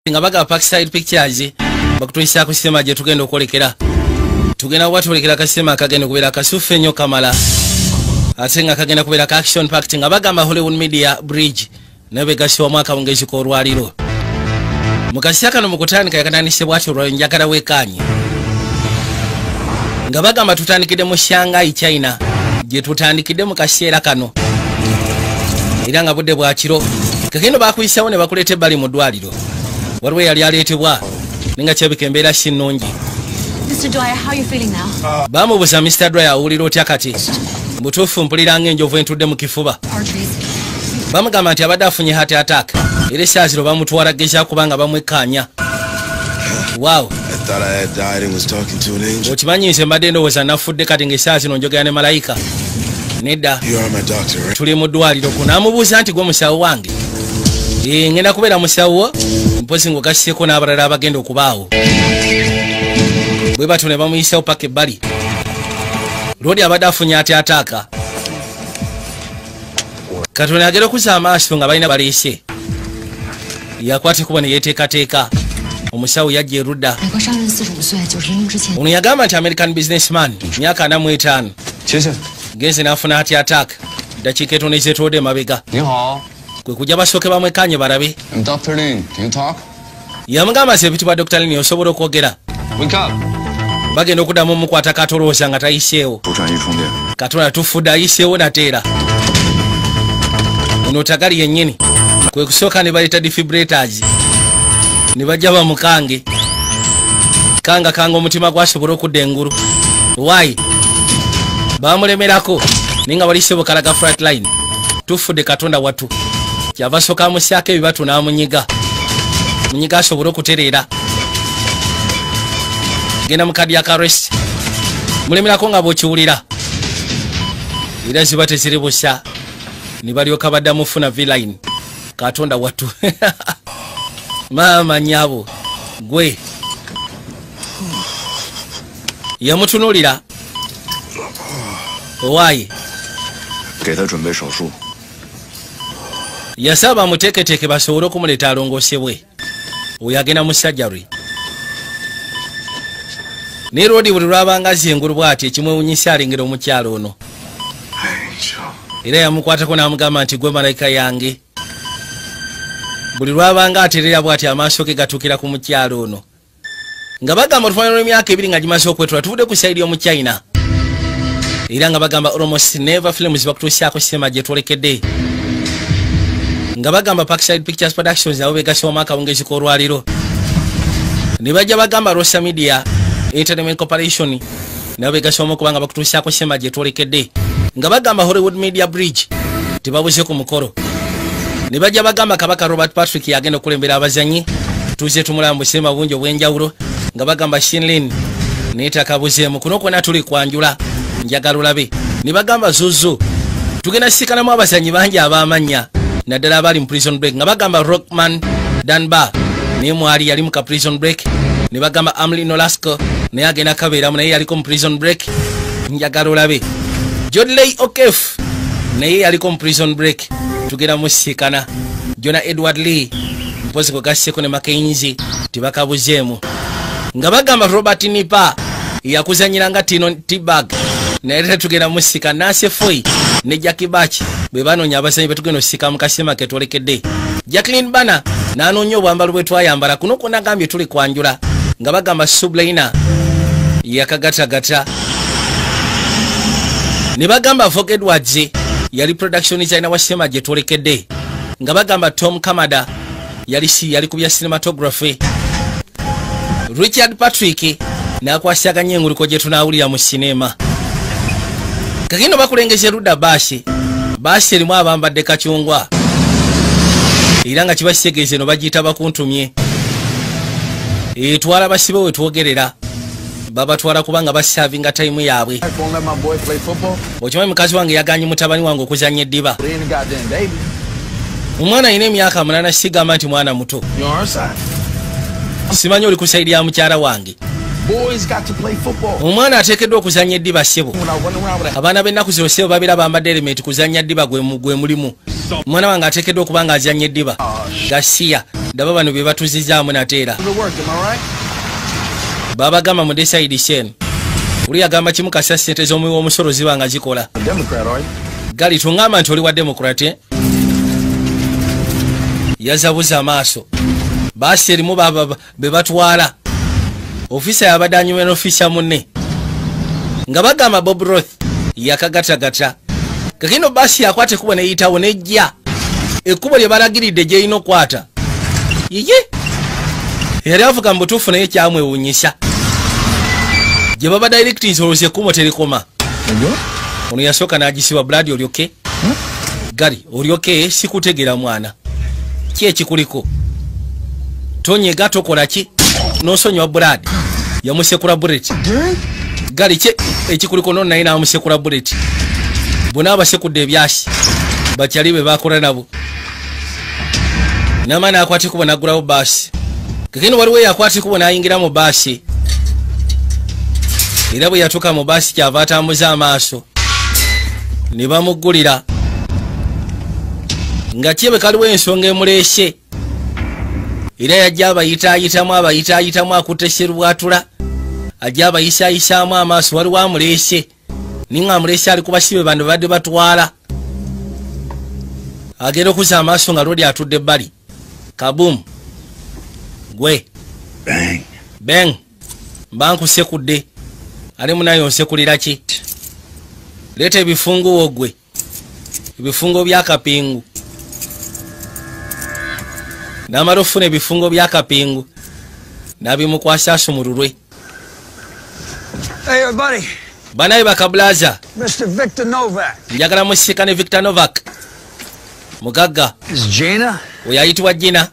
nga baga Parkside Pictures bakutuyisa ku sinema gye tugenda okwolekera. Tugenda watolekera kasema kagenda kubeera kasufe nnyo kamala. Ate nga kagenda kubeera ka action packed nga bagamba Hollywood Media Bridge nabe gashiwa mwaka wongezi ko olwaliro. Mukasya kano mukutandika yakatandise bwatyo olwa njagala wekanye. Nga bagamba tutandikide mu Shanghai China gye tutandikide mu kaseera kano. Era nga budde bwa kiro kagendo bakuyisawo ne bakulete bali mu ddwaliro. Waliwo yali aleetebwa ninga kyebika embeera sinnungi. Mr. Dwyer, how are you feeling now? Bamubuuza Mr. Dwyer awulira otya kati. Butuufu mpulira ng'enjovu entudde mu kifuba. Bamugamba nti abadde afunye heart attack. Era esaaziro bamutwala gezaako kubanga bamwekkaanya. Wow. Okimanyi nze mbadde ndowooza nafudde kati ng'esaazino njogera ne malayika. Nedda. Tuli mu ddwaliro kuno. Amubuuza nti gwe musawo wange. Ngenda kubeera musawo mpozi ng'ogasseko n'abalala abagenda okubaawo. Bwe batyo ne bamuyisawo paka ebbali. Lodi abadde afunye ate ataaka. Katonda agera okuza amaaso nga balina baleese. Yakwata kuba ne yeeteekateeka. Omusawo yajja erudda. Ono yagamba nti American businessman myaka 45. Genze n'afuna ate ataaka. Dakiika etono ezeetoodde emabega. Kwe kujja basooke bamwekkaanye balabe. Dr. Lin, can you talk? Yamugamba nti ebitibwa Dr. Lin osobola okwogera. Bagenda okuddamu omukwata katolooza nga tayiseewo. Katonda tufudde ayiseewo nateera. Ono tagali yennyini. Kwe kusooka ne baleeta defibrillators. Ne bajja bamukange. Kanga omutima gwasobola okudda engulu. Why? Bamulemerako. Ninga balise bukalaga flatline. Tufudde Katonda watu. Kyava soka amusyako ebibatu n'amunyiga. Munyiga asobole okutereera. Genda mu kadi ya arrest. Mulemerako nga bw'okiwulira. Era ziba teziri busa. Ne balyoka baddamu funa V-line. Katonda watu. Maama nnyabo. Gwe. Yamutunuulira. Owaaye. Yasaba muteeketeeke basobole okumuleeta alongoosebwe. Oyo agenda mu sajjari. Ne Rodi buli lwabanga azza engulu bw'ati ekimwewunyisa alengera omukyalo ono. Era yamukwatako n'amugamba nti gwe malayika yange. Buli lwabanga aterera bw'ati amaaso ge gatuukira ku mukyalo ono. Nga bagamba oluvannyuma lw'emyaka 2 nga gimaze okwetula tuvudde ku sayidi y'omu China. Era nga bagamba almost never films bakutuusyako sinema gye twolekedde. Nga bagamba Parkside Pictures Productions nabo begasibwa omwaka wongezi k'olwaliro. Ne bajja bagamba Rosa Media Entertainment Corporation nabo begasibwa okubanga bakutuusyako sinema gye twolekedde. Nga bagamba Hollywood Media Bridge tebabuze ku mukolo. Ne bajja bagamba Kabaka Robert Patrick yagenda okulembera abazanyi. Tuze tumulambuse mabungi obw'enjawulo. Nga bagamba Shinlin neetakabuzeemu kuno kwonna tuli kwanjula. Njagala olabe. Ne bagamba Zuzu tugenda sikanamu abazanyi bangi ab'amannya naddala abali mu prison break. Nga bagamba Rockman Dunbar naye mwali yali mu ka prison break. Ne bagamba Amlin Olasco naye agenda kabeeramu naye yaliko mu prison break. Njagala olabe. Jodley O'Keefe naye yaliko mu prison break. Tugenda musikana. Jona Edward Lee mpozi kwe gasseko ne Mackenzie tibakabuzeemu. Nga bagamba Robert Nipa yakuzanyiranga Tino T-Bag naye tugenda musika Nancy Foy ne Jackie Bach bwe banoonya abazanyi betugenda osika mu kasema ke twolekedde. Jacqueline Bana n'anoonya obwambalo bwe twayambala kuno kwonna agambye tuli kwanjula. Nga bagamba Sublaina yakagatagata. Ne bagamba Vogue Edwards yali production designer wa sinema gye twolekedde. Nga bagamba Tom Kamada yali kubya cinematography. Richard Patrick n'akwasaganya enguliko gye tunaawulira mu sinema. Kagino bakulengeze Rudda Bashi. Bashi erimu abambadde kacungwa. Era nga kibakitegeeze no bagiyita bakuntumye. Twala basibe we twogerera. Babatwala kubanga basavinga time yaabwe. Okimanyi mukazi wange yaganye mutabani wange okuzannya eddiba. Omwana alina emyaka 8 sigamba nti mwana muto. Simanyi oli ku sayidi ya mukyala wange. Omwana ateekeddwa okuzannya eddiba ssebo. Abaana b'ennaku zino ssebo babeera bambadde element kuzannya ddiba gwe mulimu. mwana wange ateekeddwa okuba nga azannya eddiba gasiya ndaba bano bye batuzizaamu nateera babagamba mu decide sen uli yagamba kimu kasa sente z'omuwi w'omusolo ziba nga zikola gali tungamba nti oli wa demokrate yazabuza amaaso baasi erimu be batwala ofisa yabadde anyuma n'ofisa munne nga bagamba Bob Roth yakagatagata kakino baasi yakwata ekkubo neyitawo nejja ekkubo lye balagiridde gyerina okwata yiye yali avuga mu butuufu naye kyamwewunyisa gye baba directings olwozi ekkubo terikoma ono yasooka n'agisibwa Brad olyoke gali olyoke sikutegeera mwana ki ekikuliko tonyega tokola ki n'osonyiwa Brad yamusekula bullet gali ki ekikuliko nono naye n'amusekula bullet bonna abasekudde ebyasi bakyali be bakola nabo n'amaani akwata ekkubo n'aggulawo baasi kakino waliwo yakwata ekkubo n'ayingira mu baasi era bwe yatuuka mu baasi kyava atambuza amaaso ne bamuggulira nga kyebe kaliwo ensonga emuleese era yajja abayitaayitamu akutte serubwatula ajja abayisaayisaamu amaaso waliwo amuleese ninga amuleese ali kubasibe bano badde batwala agenda okuza amaaso nga lwodi atudde ebbali kabumu gwe beng mbankusekudde ali munayo nsekulira ki leeta ebifunguwo gwe ebifungo byakapingu n'amala ofuna ebifungo byakapingu nabimukwasa asumululwe banaye bakabulaza njagala musika ne Victor Novak mugagga oyo ayitibwa Gina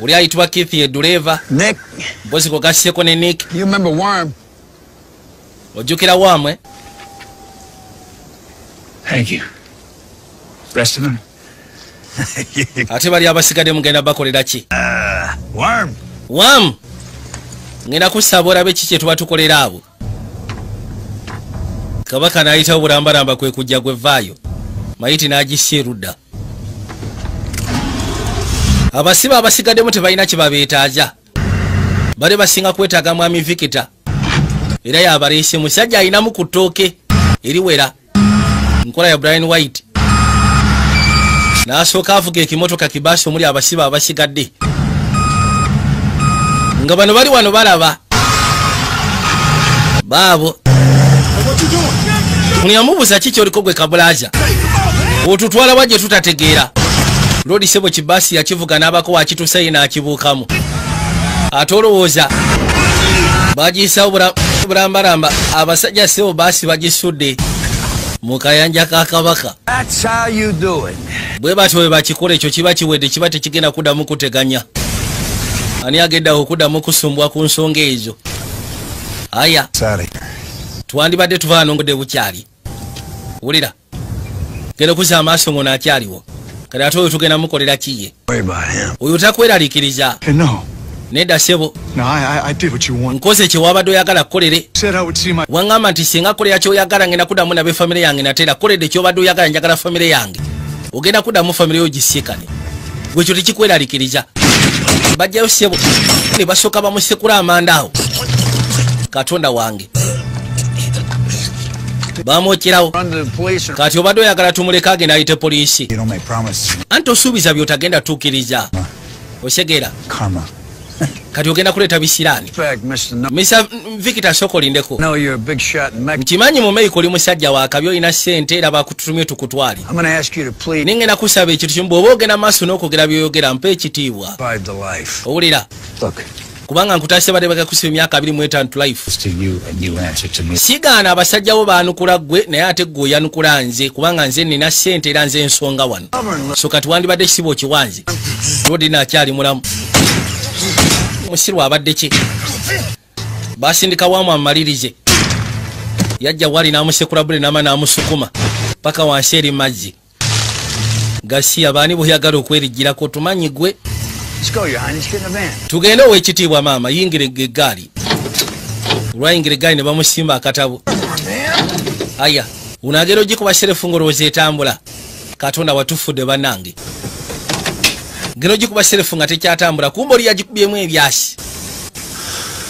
oli ayitibwa Keith ye dureva mpozi kogasseko ne Nick ojjukira Wamwe ate bali abasigadde mugenda bakolera ki Wam ngenda kusaba olabe ki kye tuba tukolera abo kabaka n'ayitawo bulambalamba kwe kujja gwevaayo mayiti n'agissa erudda abasibe abasigaddemu tebalina kye babeetaaza bale basinga kwetaaga mwami Victor era yabaleese musajja ayinamu ku ttooke eriwera nkola ya Brian White n'asooka avuga ekimotoka kibaasi omuli abasibe abasigadde nga bano bali wano balaba baabo munyamubuuza ki kyoliko gwe kabulaza otutwala wajje tutategeera lodi sebo kibaasi yakivuga n'abako wakitusayi n'akibuukamu ate olowooza bagiyisawo bulambalamba abasajja sebo baasi bagisudde mu kayanja ka kabaka bwe batyo bwe bakikola ekyo kiba kiwedde kiba tekigenda kuddamu kuteganya ani agendawo okuddamu kusumbwa ku nsonga ezo aya twandibadde tuvaanongode bukyali wulira genda okuza amaaso ngo naakyaliwo kale ate oyo tugenda mukolera kiye oyo takweraliikiriza nedda sebo nkoze kye wabadde oyagala kukolere waŋŋamba nti singa kolera kyoyagala ngenda kuddamu nabe famire yange nateera koledde kyobadde oyagala njagala famire yange ogenda kuddamu famire yo gisiikane gwekyo tekikweraliikiriza bajjayo sebo ne basooka bamusekula amanda awo katonda wange bamwokyerawo kati obadde oyagala tumuleka agenda ayite poliisi anti osuubiza byotagenda tuukiriza osegeera kati ogenda kuleeta bisiraani Mr. Victor sokolindeko nkimanyi mu meiko oli musajja wakabi olina ssente era bakututumye tukutwale ningenda kusaba ekintu kimu bw'oba ogenda maaso n'okwogera byoyogera mpa ekitiibwa owulira kubanga nkutaase badde bagakusiba emyaka 25 to life sigaana abasajja bo baanukula ggwe naye ate ggwe oyanukula nze kubanga nze nina ssente era nze ensonga wano so kati wandibadde siba okiwanze lodi naakyali mulamu musirwa abadde ki basindika Wamu amumalirize yajja wali n'amusekula bule nama n'amusukuma paka wansi eri mazzi gasiya baani bweyagala okwerijjirako tumanyi gwe tugende ow'ekitiibwa maama yingira eggaali olwayingira eggaali ne bamusimba akatabo aya unaagera ogikuba serefu ng'olowooza etambula katonda watufudde bannange geno gikuba serefu nga tekyatambula kumba oli yagikubyemu ebyasi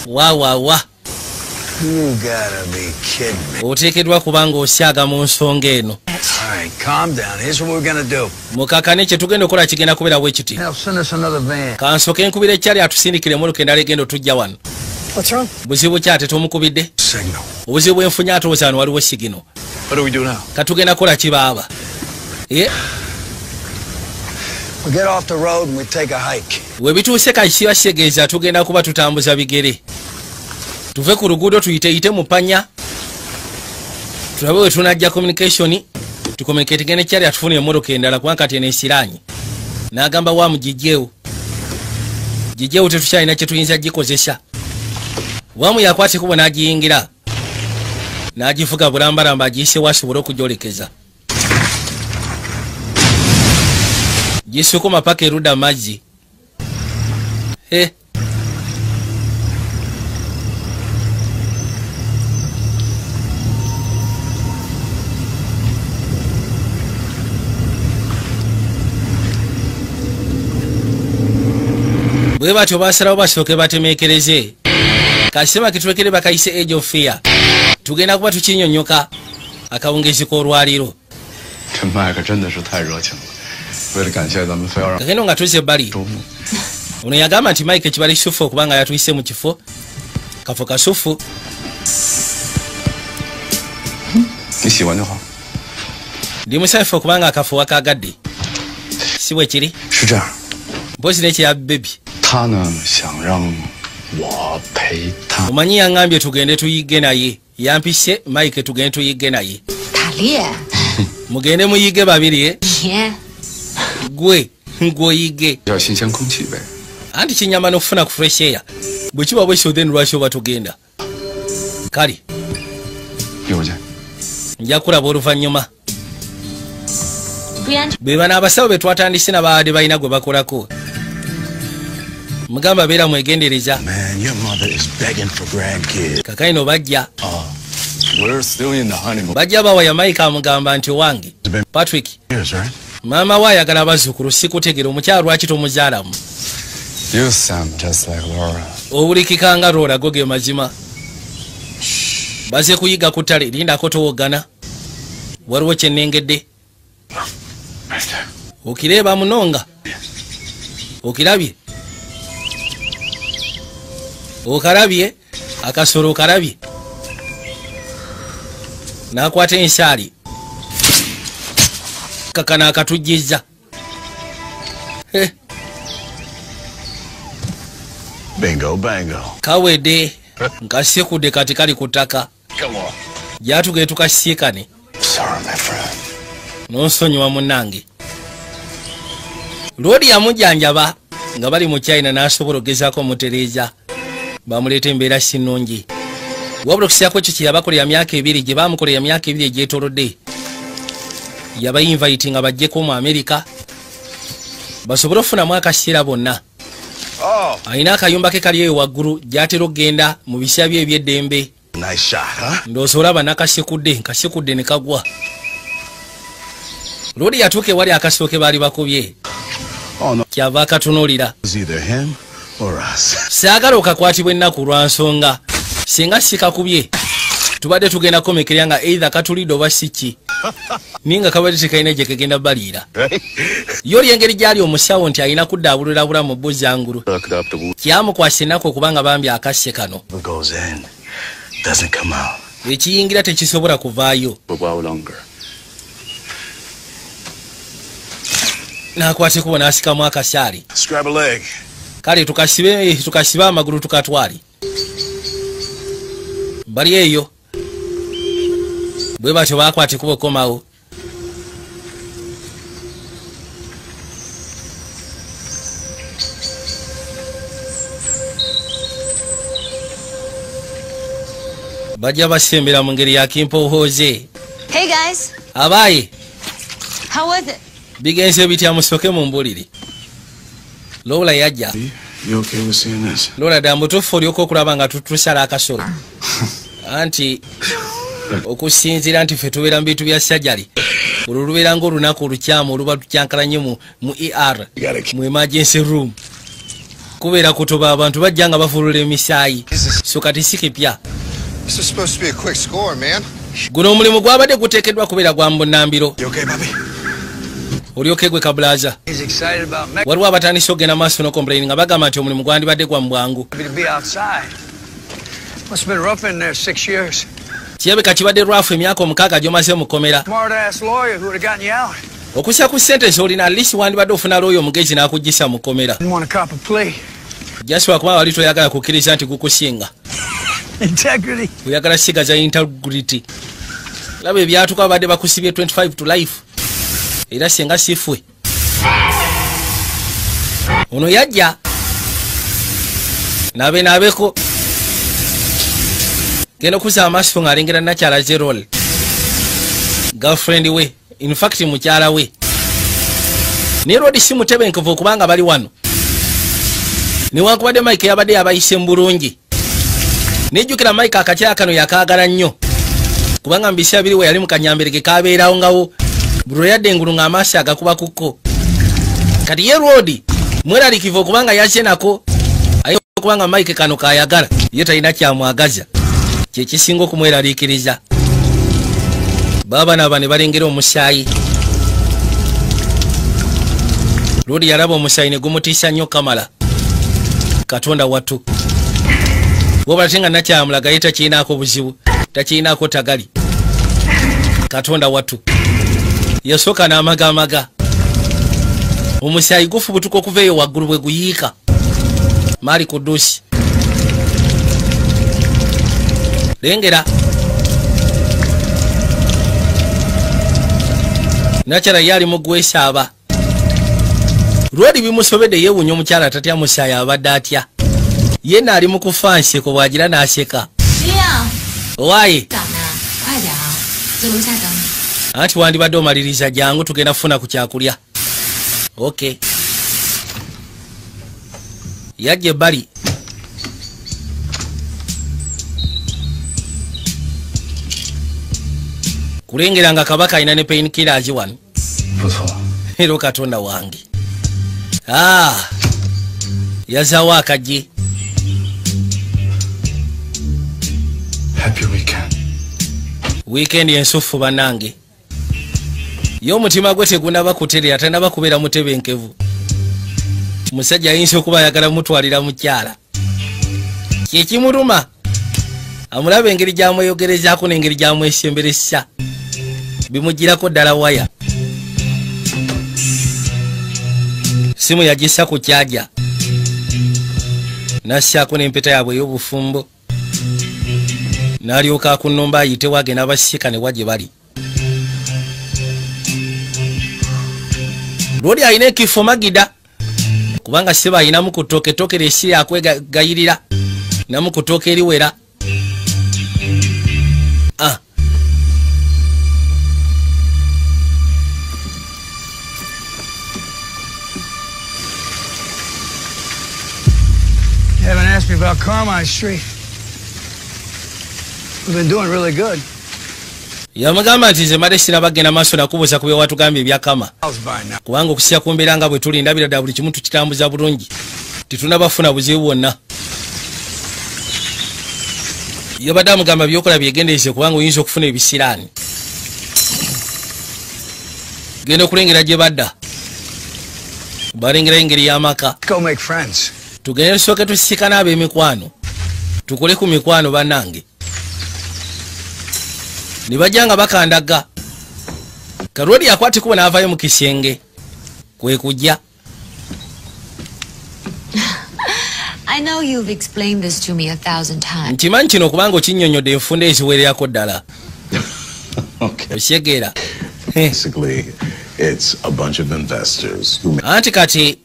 wawawa oteekeddwa kubanga osyaga mu nsonga eno mukakane kye tugenda okukola kigenda kubeera bwe kiti kansoke nkubira ekyali atusindikire mulukenda legendo tujja wano buzibu ki ate tomukubidde obuzibu bwenfunye ate ozaano waliwo sigino katugenda kukola kibaaba webituuse kakibasegeza tugenda kuba tutambuza bigere tuve ku luguudo tuyiteyite mu panya tulabe we tunajja communication tucommunicatinge nekyali atufuna emmotoka endala kubanga kati eno esiranye n'agamba waamu gijjeewo tetukyalina kye tuyinza gikozesa waamu yakwata ekubo n'agiyingira n'agivuga bulambalamba agiyisewo asobole okugyolekeza gisukuma paka erudda mazzi bwe batyo basalawo basooke batemeekereze kasema kitwekere bakayise age of fear tugenda kuba tukinyonyoka akawungezi k'olwaliro kakendo nga tuze bali ono yagamba nti mike kibali sufu okubanga yatuyise mu kifo kafo kasufu ndi musanyufu okubanga akafo wakagadde si bwe kiri mpozi nekyeya bebi omanyi yaŋŋambye tugende tuyigge naye yampise mike tugende tuyigge naye mugende muyigge babiri gwe ng'oyigge anti kinyama n'okufuna ku fresh air bwe kiba bwekyo then lwaki oba tugenda kale nja kulaba oluvannyuma be bano abasawo be twatandise nabaade balina gwe bakolako mugamba beera mwegendereza kakaino bajja bawaya mike amugamba nti owange Patrick maama we ayagala bazzukulu sikutegera omukyala lwaki tomuzaalamu obulikikanga Laura go ge mazima baze kuyiga ku ttale lindako towogana waliwo kyennengedde okireeba munonga okirabye okalabye akasolo okalabye nakwata ensaali kakana akatujjiza kawedde nkasekudde kati kali ku ttaka gyatugee tukasiikane nonsonyiwa munnange loodi yamujjanjaba nga bali mu China n'asobola okugezaako omutereeza bamuleeta embeera sinungi wabula okusiako ekyo kyeyabakolera myaka 2 gye bamukolera myaka 2 egyetoolodde yabayinvaiti nga bajjeko mu Amerika basobole okufunamu akaseera bonna alina akayumba ke kali eyo waggulu gyatera okgenda mu bisya bye eby'eddembe ndowooza olaba nakasekudde ne kagwa loodi yatuuka ewali akasooke baali bakubye kyava akatunuulira saagala okakwatibwa ennaku lwa nsonga singa sikakubye tubadde tugenda komekerya nga either katulidde oba siki ninga kabadde tekalina gye kagenda baliira yo lyengeri gyali omusawo nti alina kuddaabulira bulamu buzangulu kyamukwasa ennaku okubanga bambi akasse kano ekiyingira tekisobola kuvaayo nakwate kubona asikamu akasaali kale tukasibe amagulu tukatwali bali eyo bwe batyo bakwate kuba okomawo bajja basembera mu ngeri ya kimpoohooze. Hey guys. Abaye. How was it? Bigenze bitya musoke mu mbuliri. Lola yajja. You okay with seeing this? Lola dambo tofoli okokulaba nga tutusala akasolo. Anti okusinzira nti fe tubeera mu bintu bya sajjali olwo lubeera ng'olunaku olukyamu oluba lukyankalanye mu ER mu emergency room kubeera kutoba abantu bajja nga bafulula emisaayi so kati si kipya guno omulimu gwabadde guteekeddwa kubeera gwa mbunambiro olyoke gwe kabulaza waliwo abatandise okugenda maaso n'okomplaini nga bagamba nti omulimu gwandibadde gwa mbwangu kirabika kibadde lwafu emyaka 6 gy'omaze mukomera okusya ku ssente z'olina alisi wandibadde ofuna looyo omugezi n'akugisa mukomera jaswa kuba wali toyagala kukkiriza nti gukusinga oyagala sigaza integrity laba ebyatuka babadde bakusibye 25 to life era singa sifwe ono yajja naabeko genda okuza amaaso ng'alengera nakyala zerol girlfriend we in fact mukyala we ne rodi si mutebenkevu okubanga bali wano newankubadde mike yabadde yabayise mu bulungi nejjukira mike akakyala kano yakaagala nnyo kubanga mu biseera biri we yali mu kanyamberege kabeerawo ngawo buli yadde engulu ng'amaaso agakuba kuko kati ye rodi mweralikivu okubanga yazze nako aye okubanga mike kano kayagala ye talina kyamwagaza kyekisinga okumweraliikiriza baabana aba ne balengera omusaayi rodi yalaba omusaayi ne gumutiisa nnyo kamala katonda wattu wobala te nga nakyamulaga ye takiinaako buzibu takiinaako tagali katonda wattu yasooka n'amagamaga omusaayi gufubutuka okuva eyo waggulu bwe guyiika maali kuduusi lengera nakyala ye ali mu gwesaaba lwali bimusobedde yeewuunya omukyala atatya musaayi abadde atya ye naali mu kufa nseko bwagira n'aseka owaaye anti wandibadde omaliriza jangu tugenda kufuna ku kyakulya ok yajja ebbali kulengera nga kabaka alina ne pain killers wano ero katonda wange yazaawo akajje weekend ensufu banange ye omutima gwe tegunaba kuterera tanaba kubeera mutebenkevu musajja ayinza okuba ayagala mutwalira mukyala kyekimuluma amulaba engeri gyamweyogerezaako n'engeri gyamwesemberesa bimugirako ddala waya simu yagisa ku kyaja nassaako n'empeta yaabwe ey'obufumbo n'alyoka akunnumba ayitewo agenda abasika ne wagye bali lwoli alina ekifo magida kubanga seba ayinamu ku ttooke lyesiri akwegayirira namu ku ttooke eriwera You haven't asked me about Carmine Street. We've been doing really good. yamugamba nti nze mbadde sinabagenda maaso nakubuuza ku byewatugambye ebyakama kubanga okusya ku mbeera nga bwe tuli ndabira ddala buli kimu tukitambuza bulungi titunabafuna buzibu bwonna yabadde amugamba byokola byegendereze kubanga oyinza okufuna ebisiraani genda okulengera gye badda balengerayo engeri y'amaka tugende tusooke tusikana ab'emikwano tukole ku mikwano bannange ne bajja nga bakandaga kalwedi akwate kuba n'avaayo mu kisenge kwe kujja nkimanyi kino kubanga okinnyonnyodde enfunda eziwererako ddala okyegera anti kati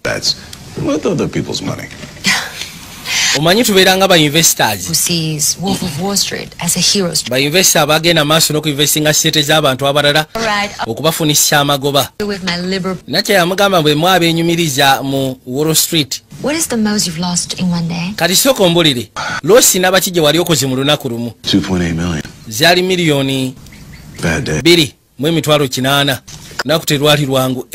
omanyi tubeera nga ba-investors ba-investor abagenda maaso n'okuinvestinga sente z'abantu abalala okubafunisa amagoba nakyo yamugamba bwe mwabenyumiriza mu Wall Street kati sooka ombulire loosi n'abakijje wali okoze mu lunaku lumu zaali miliyoni 2 mu emitwalo 8 naku terwali lwangu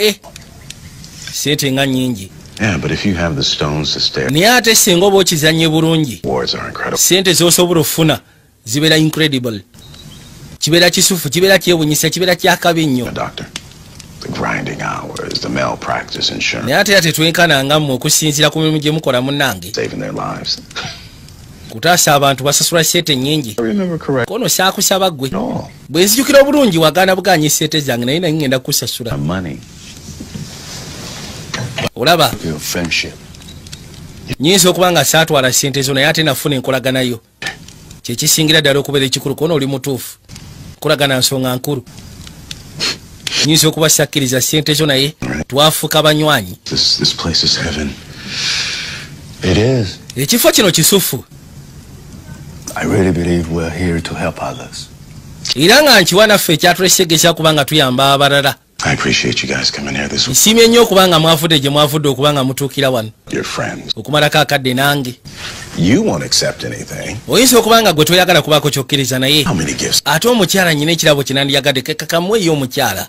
sente nga nyingi. Yeah, but if you have the stones to stare, naye ate singa oba okizanye bulungi rewards are incredible. sente zosobola ofuna zibeera incredible. Kibeera kisufu, kibeera kyewunyisa, kibeera kyakabi nnyo. Doctor, the grinding hours, the malpractice insurance, naye ate tetwenkananga mmwe okusinziira ku mirimu gye mukola munnange saving their lives. kutaasa abantu basasula sente nnyingi. I remember correct. kono saakusaba ggwe No, bwe nzijukira obulungi wagaana buganya sente zange naye naye ngenda kukusasula. money, olaba your friendship. nyinza okuba nga saatwala sente zo naye ate nafuna enkolaganayo kyekisingira ddala okubeera ekikulu kono oli mutuufu nkolagana nsonga nkulu. nyinza okuba sakkiriza sente zo naye twafuuka banywanyi. This place is heaven. It is. ekifo kino kisufu I really believe we're here to help others. era nga nkiwa naffe ekyatulesegesa kubanga tuyamba abalala. I appreciate you guys coming here this week. nsiimye nnyo okubanga mwavudde gye mwavudde okubanga mutuukira wano Your friends. okumalako akadde nange. You won't accept anything. oyinza okuba nga gwe toyagala kubaako kyokkiriza naye How many gifts? ate omukyala nyina ekirabo kinandiyagadde kekakamweyo omukyala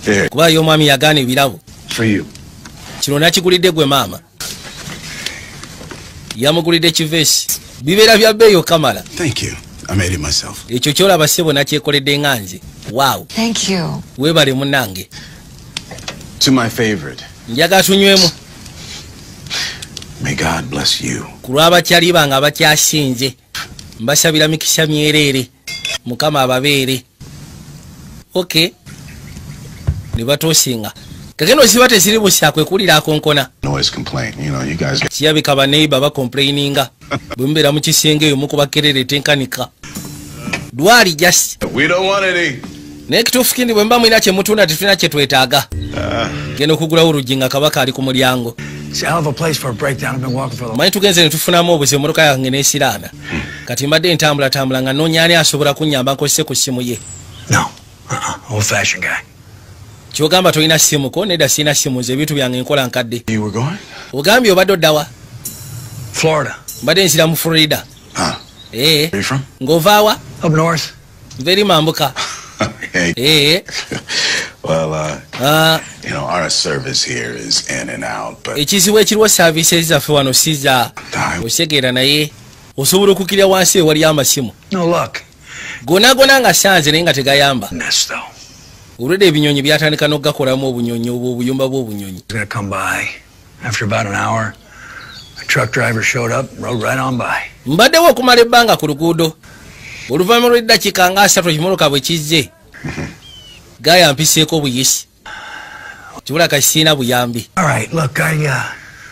Here, kuba yo omwami yagaana ebirabo. for you. kino nakigulidde gwe maama yamugulidde kiveesi bibeera bya bbeeyi okamala. Thank you. I made it myself. ekyo kyolaba ssebo nakyekoledde nga nze. waaw Thank you. weebale munnange To my favorite. njagala tunywemu May God bless you. ku lw'abakyali bange abakyasinze mbasabira mikisa myereere mukama ababeere. ok ne batoosinga kageno ziba teziri busa kwe kulira akonkona. Noise complaint. You know, you guys get. kiyabika baneiba bakomplaininga bwe mubeera mu kisenge eyo mukuba kerere tenkanika dwali just We don't want any. naye kituufu kindi bwe mba mwina kyemutunda tetulina kyetwetaaga. genda okugulawo oluggi nga kabaka ali ku mulyango. It's a hell of a place for a breakdown. I've been walking for the manyi tugenze ne tufunamu obuze emmotoka yange n'esiraana kati mbadde ntambulatambula nga noonya ani asobola kunnyamba nkozese ku ssimu ye. No. Old-fashioned guy. kyogamba tolina ssimu ko nedda sirina ssimu nze ebintu byange nkola nkadde. You were going? ogambye obadde oddawa? Florida. mbadde nsira mu Florida. Huh. Where are you from? ng'ovaawa? Up north. nva eri mambuka. Hey. Well, Ah, you know, our service here is in and out, but ekizibu ekiriwo saaviisi zaffe wano siza osegeera naye osobola okukkirira wansi ewali amasimu No luck. gona nga sanze naye nga tegayamba. Nest though. olwedde ebinyonyi byatandika n'okugakolamu obunyonyi obwo obuyumba bw'obunyonyi. Was gonna come by. After about an hour, a truck driver showed up and rode right on by. mbaddewo okumala ebbanga ku luguudo oluvannyuma lw'eddakiika nga 3 ekimotoka bwe kizze gayampiseeko buyisi kibula kasiina buyambi. All right, look,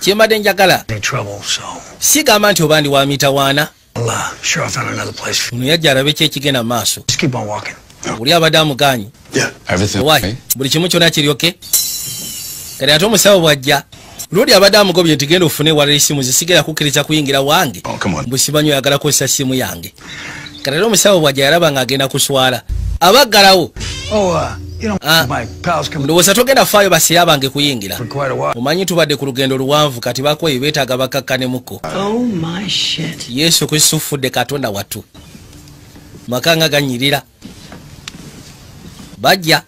kyembadde njagala in trouble, so sigamba nti oba ndi wa mitawaana I'll sure I found another place. ono yajja alabe ki ekigenda mu maaso. Just keep on walking. oli abadde amugaanyi yeah, everything owaayi buli kimu kyonna kiryoke kale ate omusawo bw'ajja luli abadde amugobye nti genda ofune ewalala essimu zisigera kukkiriza kuyingira wange Oh, come on. mbusimanyi oyagala kukozesa ssimu yange. kale ate omusawo bw'ajja yalaba ng'agenda kuswala abaggalawo. Oh, you know, Ah. my pals come ndowooza togenda faayo baseya bange kuyingira. for quite a while. omanyi tubadde ku lugendo luwanvu kati bakweyi beetaaga bakakkanemuko. Oh my shit. yesu kristo fudde katonda wattu maka nga ganyirira bajja.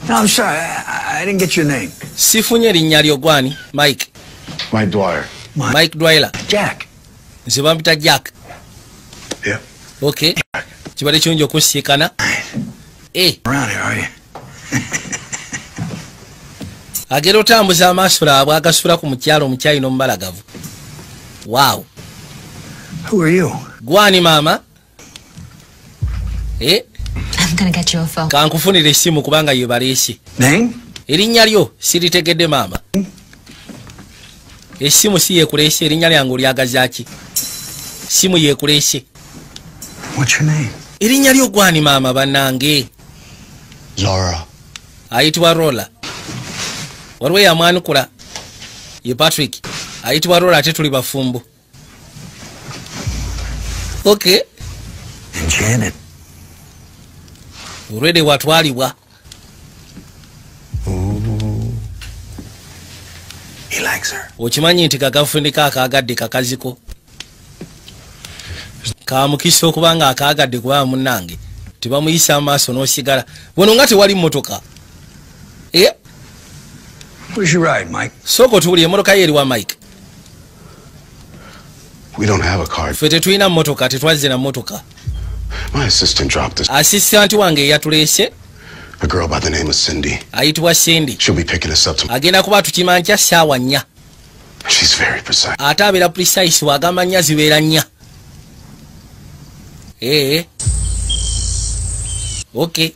No, I'm sorry, I didn't get your name. sifunye erinnya lyo gwani? Mike. My Dwyer. Mike Dwyer. Jack. nze bampita Jack. Yeah. ok kibadde kirungi okusiikana. Around here, are you? agenda otambuza amaaso laabwe agasula ku mukyalo omukyali n'omubalagavu. waaw Who are you? gwani maama? I'm gonna get you a phone. kankufunira essimu kubanga ye baleese. Name? erinnya lyo siritegedde maama. essimu si yeekuleese erinnya lyange olyagazaaki? simu yeekuleese. What's your name? erinnya lyo gwani maama bannange? Zara. ayitibwa Rola. waliwo yamwanukula ye Patrick ayitibwa Rola ate tuli bafumbo. ok And Janet. olwedde watwalibwa. He likes her. okimanyi nti kagafundika akaagadde kakaziko kamukisa okuba nga akaagadde kubanga munnange tebamuyisa amaaso n'osigala bono nga tewali mmotoka. Where's your ride, Mike? Soko tuwulire emmotoka ye eriwa Mike. We don't have a car. Ffe tetulina mmotoka, tetwazze na mmotoka. My assistant dropped us. Asistanti wange yatuleese. A girl by the name of Cindy. Ayitibwa Cindy. She'll be picking us up tomorrow. Agenda kuba tukima nkya ssaawa 4. She's very precise. Ate abeera precise wagamba nnya zibeera 4. Okay.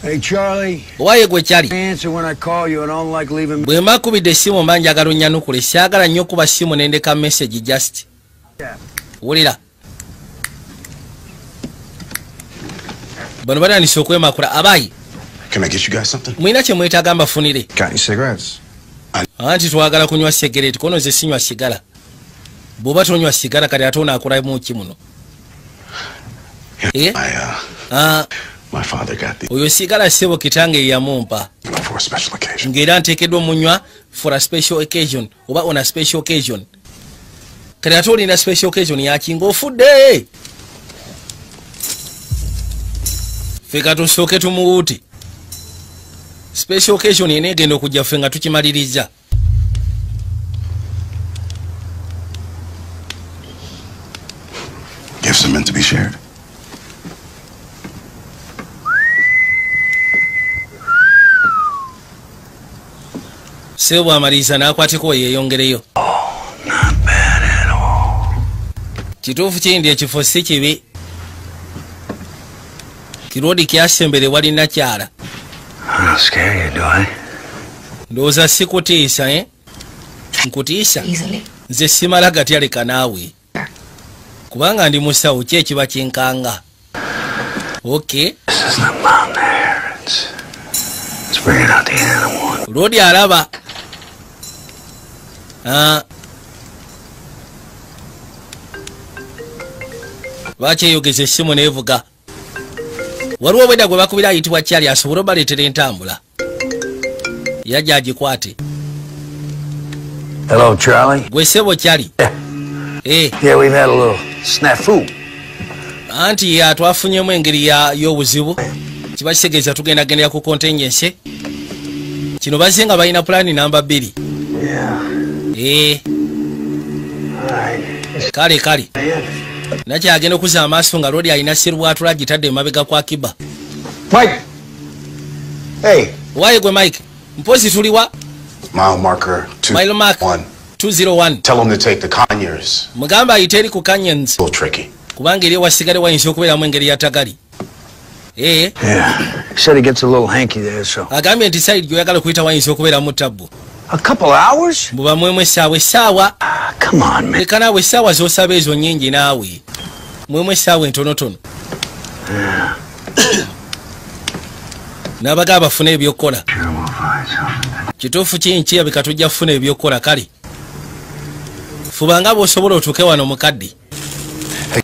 Hey, Charlie. Owaye gwe Charlie. Answer when I call you and I don't like leaving me. Bwe makubidde essimu mba njagala onnyanukule. Siagala nnyo kuba ssimu nendeka message just. Wulira. Bano batandise okwemakula. Abayi. Can I get you guys something? Mwina kye mwetaaga mbafunire. Got any cigarettes? Anti twagala kunywa sigareti kono ze sinywa sigala. Bw'oba tonywa sigala kati ate onaakolamu ki muno? My father got the oyo sigala sebo kitange yamumpa. For a special occasion. Ngera nteekeddwa munywa for a special occasion oba on a special occasion. Kati ate olina special occasion yakinga ofudde. Ffe katusooke tumuwuute. Special occasion eneegenda okujja ffe nga tukimaliriza. Gifts are meant to be shared. Sebo amaliriza n'akwateko yeeyongereyo. Not bad at all. Kituufu kindi ekifo si kibi. Kirodi kyasembere wali nakyala. I don't scare you, do I? Ndowooza sikutiisa, nkutiisa? Easily. Nze simala gatyaleka naawe. Kubanga ndi musawo ki ekiba kinkanga? Okay. This is the mountain there. It's bringing out the animal. Rodi alaba. Bakyeyogeza essimu neevuga. Waliwo obwedda gwe bakubira ayitibwa Charlie asobole obaleetera entambula. Yajja agikwate. Hello, Charlie. Gwe ssebo Charlie. Yeah, we've had a little snafu. Anti twafunyemu engeri y'obuzibu. Kiba kitegeeza tugendagendera ku contingency. Kino bazze nga balina pulaani namba 2. Yeah. Kale. Nakyo agenda okuza amaaso nga Rodi alina sirwatula agitadde emabega kwa Kiba. Mike! Hey! Waye gwe Mike? Mpozi tuliwa? Mile marker 201. Tell them to take the Conyers. Mugamba ayite eri ku Canyons. A little tricky. Kubanga eri wasigale wayinza okubeeramu engeri ya tagali. Yeah. He said he gets a little hanky there, so. Agambye nti side gy'oyagala okuyita wayinza okubeeramu tabbu. A couple hours? Muba mwemu essaawa. Come on, man. Leka naawe essaawa z'osaba ezo nnyingi naawe. Mwemu essaawa entonotono. N'abagaba bafune ebyokukola. Kituufu kinkirabika tujja kufuna ebyokukola kale. Fubanga bw'osobola otuuke wano mukadde.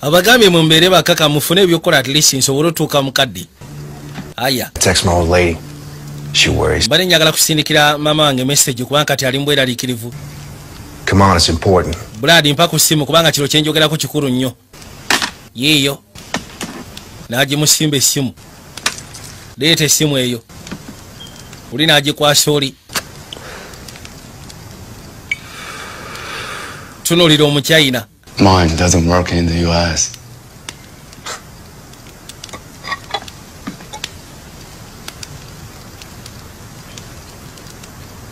Abagambye mumbeere bakaka mufune ebyokukola at least nsobole otuuka mukadde. Aya. Text my old lady. She worries. Bale njagala kusindikira mama wange message kubanga kati ali mbweraliikirivu. Come on, it's important. Brad mpa ku ssimu kubanga kiro kye njogerako kikulu nnyo. Yiiyo. N'agimusimba essimu. Leeta essimu eyo. Oli n'agikwasa oli. Tunuulira Omuchina. Mine doesn't work in the US.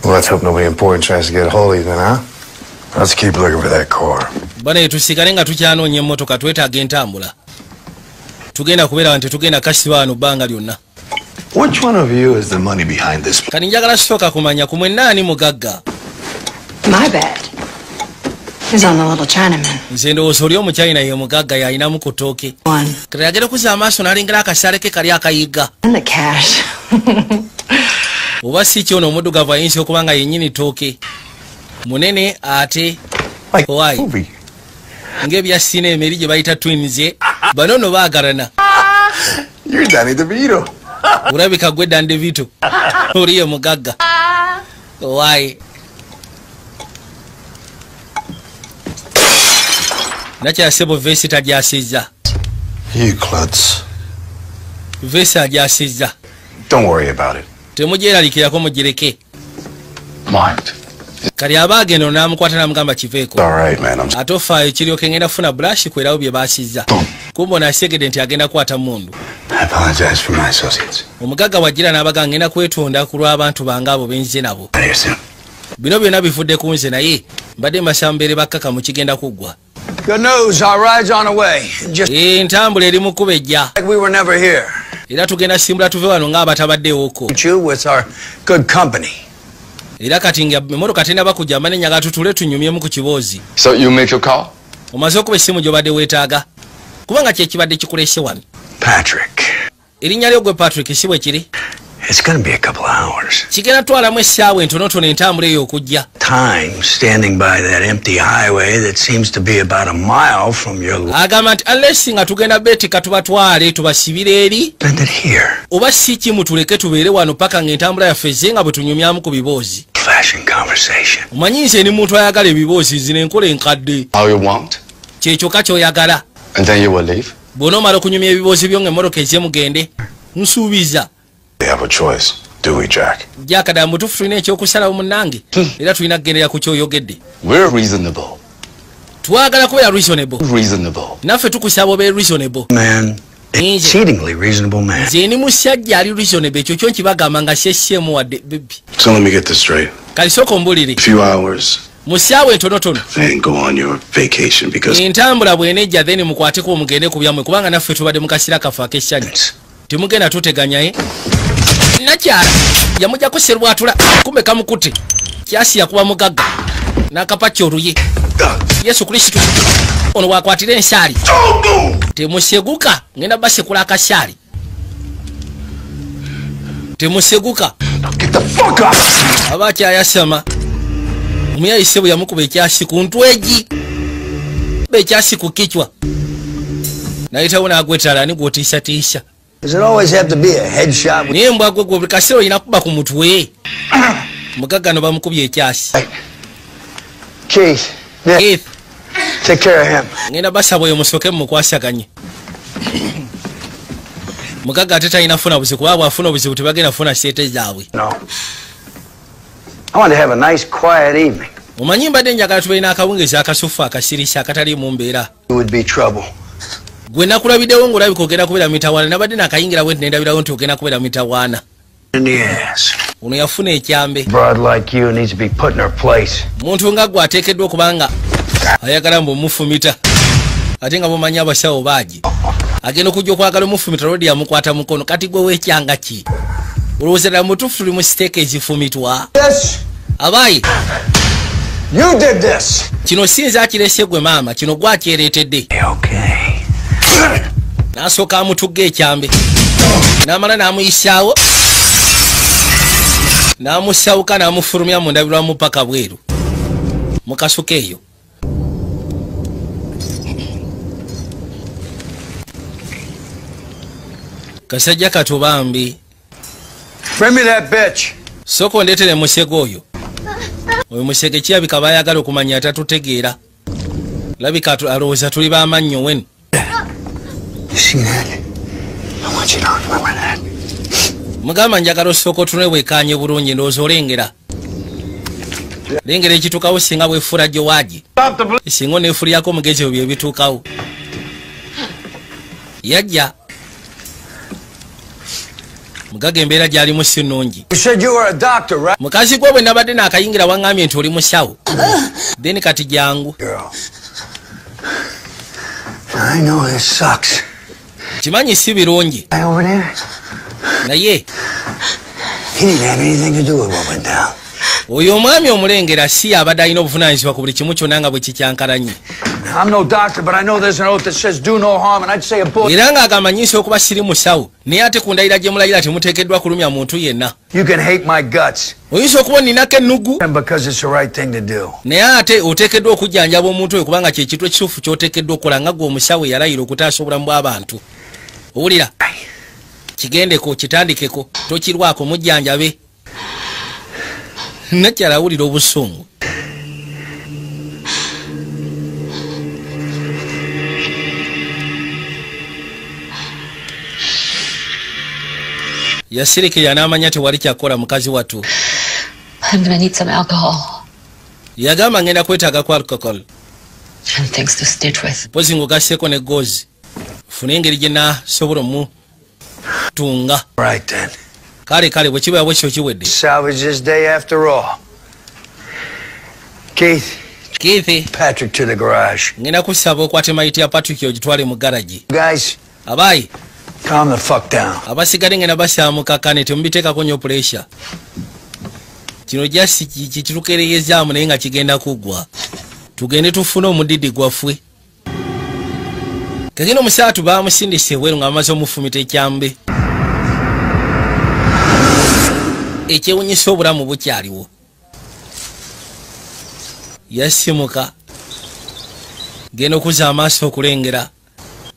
Well, let's hope nobody important tries to get a hold of you then, huh? Let's keep looking for that car. Bane tusigale nga tukyanoonya emmotoka twetaaga entambula. Tugenda kubeera nti tugenda kasiba wano bbanga lyonna. Which one of you is the money behind this? Kati njagala sooka kumanya ku mwenna ani mugagga. My bad. He's on the little Chinaman. Nze ndowooza oli Omuchina ye mugagga y'alinamu ku ttooke. Kati yagera okuza amaaso n'alengera akasaale ke kali akayiga. And the cash. Oba si kyono omuddugavu ayinza okuba nga yennyini ttooke. Munene ate. Owaayi. Ng'ebya sinema eri gye bayita twins. Bano nno baagalana. You're Danny DeVito. Ulabika gwe Danny DeVito. Oli ye mugagga. Owaayi. Nakyasebo vesi tagyasizza. You klutz. Vesa ajasizza. Don't worry about it. Temugyeralikirako mugireke. Mind. Kali abaagenda n'amukwata n'amugamba kiveeko. All right, man. I'm Ate ofaayo kiryoke ngenda kufuna bulashi kwerawo bye baasizza. Kumbe ono asyegedde nti agenda kukwata mundu. I apologize for my associates. Omugagga wajjira n'abaga ngenda kwetonda ku lw'abantu bange abo benze nabo. Out here soon. Bino byonna bivudde ku nze naye mbadde masambere bakkaka mu kigenda kuggwa. Good news, our ride's on the way. Just Entambula eri mu kkuba ejja. like we were never here. Era tugenda simbula tuve wano ng'abatabaddeewoko. You with our good company. Era kati nga emmotoka tennaba kujja mba nenyaga tutule tunyumyemu ku kiboozi. So you make your call? Omaze okuba essimu gy'obadde weetaaga. Kubanga kye kibadde kikulese wano. Patrick. Erinnya lyo gwe Patrick si bwe kiri? It's gonna be a couple of hours. Kigenda twalamu essaawa entonotono entambula eyo okujja. Time standing by that empty highway that seems to be about a mile from your Agamba nti unless nga tugenda beetika tubatwale tubasibire eri spend it here. oba si kimu tuleke tubeere wano paka ng'entambula yaffe ezze nga bwe tunyumyamu ku biboozi. Flashing conversation. Omanyi nze ni muntu ayagala ebiboozi zino enkola enkadde. All you want? Kyekyoka ky'oyagala. And then you will leave? Bw'onoomala okunyumya ebiboozi byo ng'emmotoka ezze mugende. Nsuubiza. We have a choice, do we, Jack? Jakada mutufu tulina ekyokusalawo munnange. Era tulina kugendera ku kyoyogedde. We're reasonable. Twagala kubeera reasonable. Reasonable. Naffe tukusaba obeere reasonable. Man, exceedingly reasonable man. Nze ni musajja ali reasonable ekyo kyo nkibagamba nga syessyemu wadde bebbi. So let me get this straight. Kali sooka ombulire. A few hours, Mu ssaawa entonotono. then go on your vacation because Entambula bw'enejja then mukwateko mugende ku byammwe kubanga naffe tubadde mu kaseera kaffe ak'essanyu. Temugenda tuteganyaye. Nakyala yamugyako serwatula kumbe kamukute. Kyasi yakuba mugagga. N'akapakya oluye. Yesu Kristo. Ono wakwatira ensaali. Temuseguka. Ngenda basekula akasaali. Temuseguka. get the fuck up. Abakyayasama. Omuyayise bwe yamukuba ekyasi ku ntwegi. Ekyasi ku kichwa. Nayitawo n'agwetala ni gw'otiisatiisa. Does it always have to be a headshot? Naye mbwa gwe buli kaseera olina kuba ku mutwe. Mugagga no bamukubye ekyasi. Keith, Nick, Keith, take care of him. ngenda basaba oyo musooke mumukwasaganye. Mugagga ate talina funa buzibu kuba bw'afuna obuzibu tebagenda funa seete zaabwe. No. I want to have a nice, quiet evening. Omanyi mbadde njagala tubeere n'akawungezi akasuffu akasirisa akatali mu mbeera. It would be trouble. Gwe nakulabiddewo ng'olabika ogenda kubeera mitawaana nabadde nakayingirawo nti nendabirawo nti ogenda kubeera mitawaana. In the ass. Ono yafuna ekyambe. Broad like you needs to be put in her place. Muntu nga gwe ateekeddwa okubanga ayagala mbu mufumita. Ate nga bumanyi abasawo baagi. Agenda okujja okwagala omufumita lodi yamukwata mukono kati gwe weekyanga ki? Olowooza ddala mutuufu tuli mu siteeka ezifumitwa. Yes, Abaayi, you did this. kino si nze akirese gwe maama, kino gwe akyereetedde. Okay. N'asooka amutugga ekyambe. N'amala n'amuyisaawo. N'amusawuka n'amufulumya mu ndabirwamu paka bweru. Mu kasuka eyo. Kasajja katubambi. Bring me that bitch. Sooka ondeetere musege oyo. Oyo musege kirabika baayagala okumanya atatutegeera. Labika alowooza tuli b'amannyo wenu. You see that? I want you to remember that. Mugamba njagala osooka otunule bwekaanye bulungi ndowooza olengera. Lengera ekituukawo singa bwefuula gye waagi. Singa oneefulyako omugezi ebyo ebituukawo. Yajja. Mugagga embeera gy'alimu si nnungi. You said you were a doctor, right? Mukazi gwe bwe nabadde n'akayingira waŋŋambye nti oli musawo. Then kati jangu. Girl. I know this sucks. Kimanyi si birungi. Guy over there, Naye he didn't have anything to do with what went down. oyo omwami omulengera si abadde alina obuvunaanyizibwa ku buli kimu kyonna nga bwe kikyankalanye. I'm no doctor, but I know there's an oath that says do no harm, and I'd say a bullet. Era ng'agamba nnyinza okuba siri musawo naye ate ku ndayira gye mulayira temuteekeddwa kulumya muntu yenna. You can hate my guts, Oyinza okuba ninako ennugu and because it's the right thing to do. naye ate oteekeddwa okujjanjaba omuntu oyo kubanga kye kintu ekituufu ky'oteekeddwa okukola nga gwe omusawo eyalayira okutaasa obulamu bw'abantu. Owulira? Kigendeko kitandikeko tokirwako mujjanjabe. Nakyala awulira obusungu. yasirikira n'amanya tewali kyakola mukazi wattu. I'm gonna need some alcohol Yagamba ngenda kwetaaga ku alcohol. and things to stitch with. Pozi ng'ogasseeko ne goozi. Funa engeri gye naasobola tunga. Right then. Kale bwe kiba bwekyo kiwedde. Salvage this day after all. Keith, Patrick to the garage. Ngenda kusaba okwate mayiti ya Patrick ogitwale mu garagi. Guys, Abayi, calm the fuck down. abasigale ngenda basyamukakane temubiteekako nnyo pressure. Kino jasi kitukeereyezaamu naye nga kigenda kuggwa. Tugende tufune omudidi gwaffe. Kakino omusaatu baamusindise ebweru ng'amaze omufumita ekyambe. Ekyewunyisa obulamu bukyaliwo. Yasimuka. Genda okuzza amaaso okulengera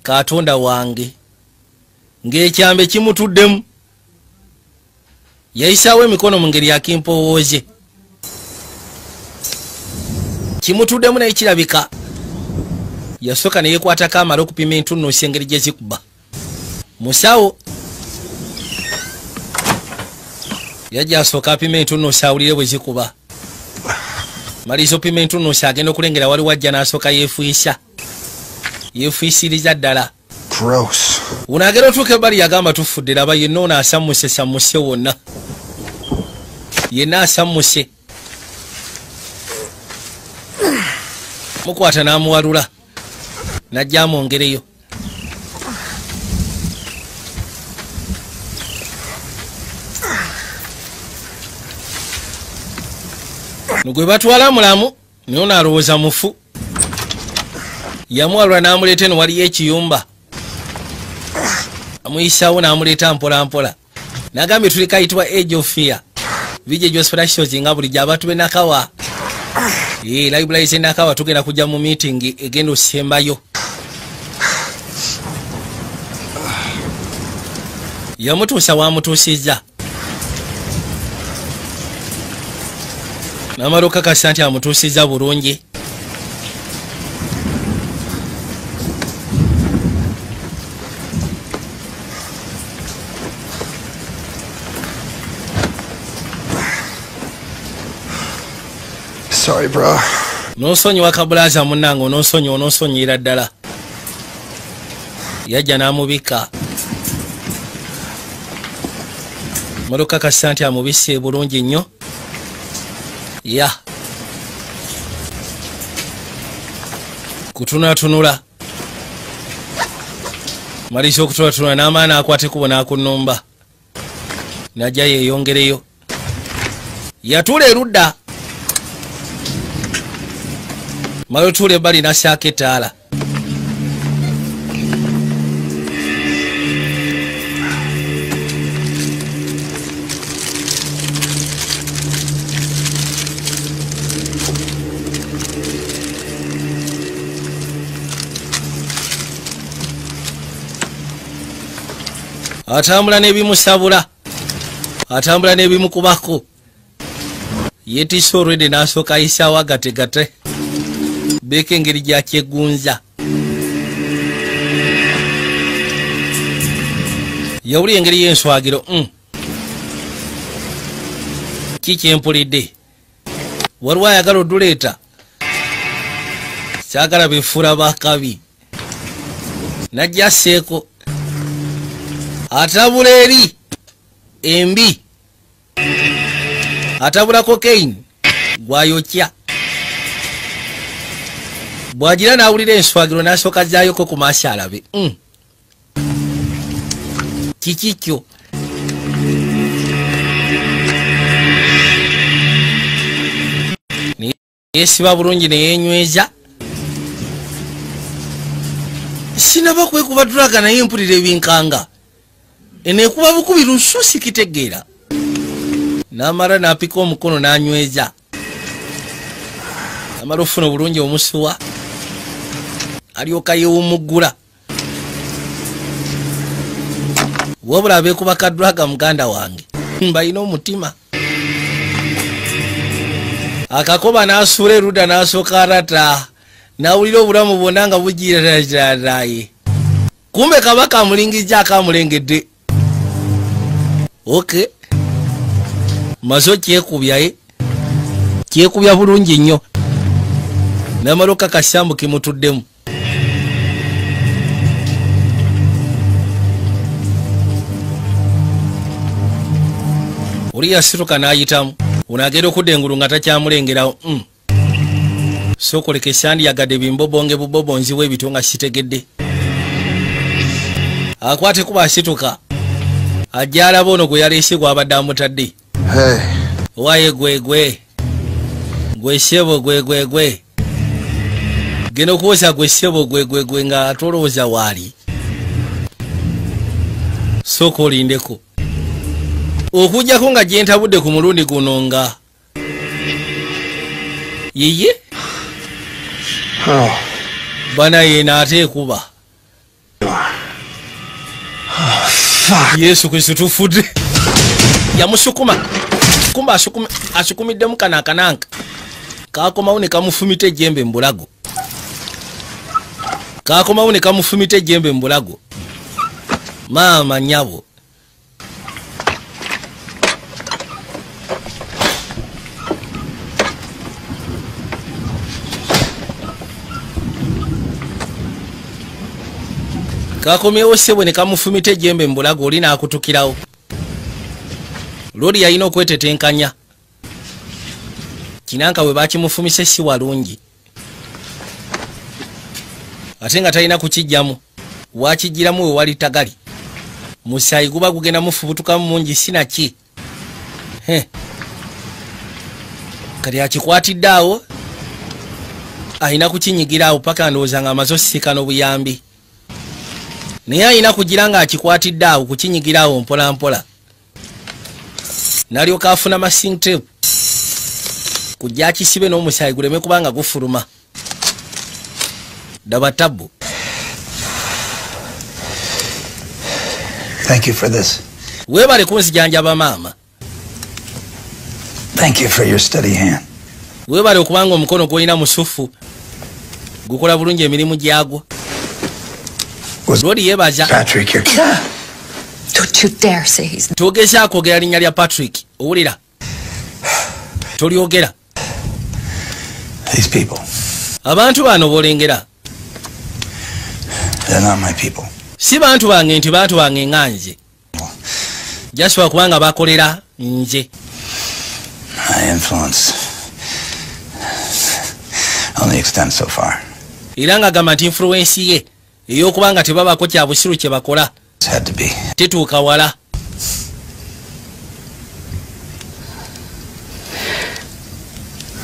Katonda wange. Ng'ekyambe kimutuddemu. Yayisaawo emikono mu ngeri yakimpowooze. Kimutuddemu naye kirabika. Yasooka ne yeekwatako amala okupima entunnunsi engeri gye zikuba. Musawo yajja asooka apima entunnunsi awulire bwe zikuba. Maliriza opima entunnunsi agenda okulengera wali wajja n'asooka yeefuisa. Yeefuisiriza ddala. Gross. Unaagera otuuka ebbali yagamba tufudde laba yenna ono asammuse wonna. Yenna asammuse. Mukwata n'amuwalula. Najja amwongereyo. Gwe batwala mulamu naye ono alowooza mufu. Yamwalula n'amuleeta eno waliyo ekiyumba. Amuyisaawo n'amuleeta mpola mpola. Nagambye tuli kayitibwa Age of Fear. Vijjo specials nga bulijjo abantu be Nakawa. Library ze Nakawa tugenda kujja mu meeting egenda osembayo. Yamutuusa wamutuusizza. N'amala okakasa nti amutuusizza bulungi. Sorry, bro. N'osonyiwa kabulaaza munnange onoosonyiira ddala. Yajja n'amubika. Maloka kasa nti amubisse bulungi nnyo. Ya. Kutunatunula. Maliriza okutunatunula n'amaana akwate kubo n'akunnumba. Najja yeeyongereyo. Yatuula erudda. Malo tuule ebbali n'asaako ettaala. Atambula n'ebimusabula. Atambula n'ebimukubako. Yetiisa olwedde n'asooka ayisaawo agategate. Beeka engeri gy'akyegunza. Yawulira engeri y'enswagiro. Ki kyempulidde? Waliwo ayagala oduleeta? Saagala befuula bakabi. Najja asseeko. Atabula eri embi. Atabula cocaine gwayokya. Bwagira n'awulira enswagiro n'asooka zaayoko ku maaso alabe. Kiki kyo? Yeesiba bulungi ne yeenyweza. Sinaba kwekuba tulaga naye mpulira ebinkanga. Eneekuba bukubi lusuusi kitegeera. N'amala n'apika omukono n'anyweza. Amala ofuna obulungi omusuwa. Alyoka yeewumuggula. Wabula abeekuba kaduraga muganda wange. Mbalina omutima. Akakoba n'asuula erudda n'asooka arata. N'awulira obulamu bwonna nga bugirataraye. Kumbe kabaka amulingizza akamulengedde. Okay. Mazo kyekubya bulungi nnyo. Namaloka kasambu kimutuddemu. Uli yasituka n'ayitamu. Unagenda okudengulu nga takyamulengerawo. Sokoleka esandi yagadde bimbobonge bubobonziwe ebito nga sitegedde. Akwate kuba asituka. Ajja alaba ono gwe yaleese gw'abadde amutadde. Waye gwe ssebo gwe. Genda okuwoza gwe ssebo gwe nga atolooza waali. Sooka olindeko. Okujjako nga gye ntabudde ku mulundi guno nga yiye bana yena ate ekuba. Yesu Kristo tufudde. Yamusukuma. Kumba asukumiddemu kana akananka. Kakomawo ne kamufumita ejjembe mu bulago. Maama nnyabo. Kakomyewo ssebwe ne kamufumita ejjembe mu bulago oli n'akutukirawo. Lodi yalina okwetetenkanya. Kinanka bwe bakimufumise si walungi. Ate nga talina kukijjamu. Wakijjiramu we wali tagali. Musaayi guba gugenda mufubutukamu mungi sinaki. Kati akikwatidde awo. Alina kukinyigira awo paka ndowooza nga amaze osisiika n'obuyambi. Naye alina kugira nga akikwatidde awo kukinyigira awo mpola mpola. Nalyoka afuna masing tape. Kujja akisibe n'omusaayi guleme kubanga gufuluma. Daba tabu. Thank you for this. Weebale kunzijanjaba maama. Thank you for your steady hand. Weebale okubanga omukono gw'olina musufu. Gukola bulungi emirimu gyagwo. Lodi yebaza. Patrick, you're... Don't you dare say he's... Togeza akwogera linnya lya Patrick. Owulira. Tolyogera. These people. Abantu bano bolengera. They're not my people. Si bantu bange nti bantu bange nga nze. Jaswa kubanga bakolera nze. My influence only extends so far. Era nga gamba nti influence ye ey'okubanga tebabako kya busiru kye bakola. Had to be. Tetuuka wala.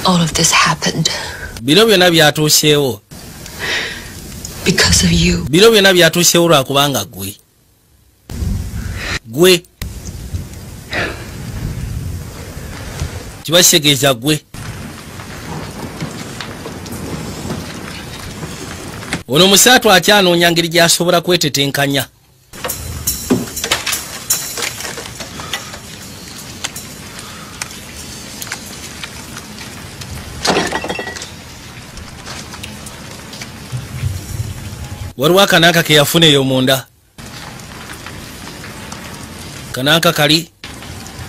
All of this happened Bino byonna byatuuseewo. because of you. Bino byonna byatuuseewo lwakubanga gwe kibakitegeeza gwe. Ono musaatu akyanoonya ngeri gy'asobola kwetetenkanya. Waliwo akananka ke yafuna eyo munda. Kananka kali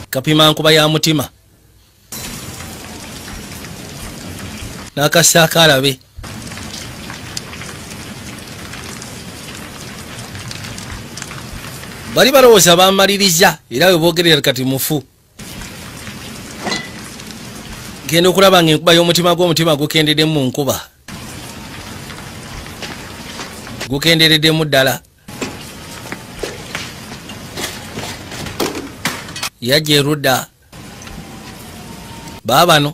kapima nkuba ya mutima. N'akasaako alabe. Bali balowooza bamaliriza era we boogerera kati mufu. Genda okulaba nga enkuba y'omutima gw'omutima gukendeddemu mu nkuba. Gukendereddemu ddala. Yajja erudda. Baabano.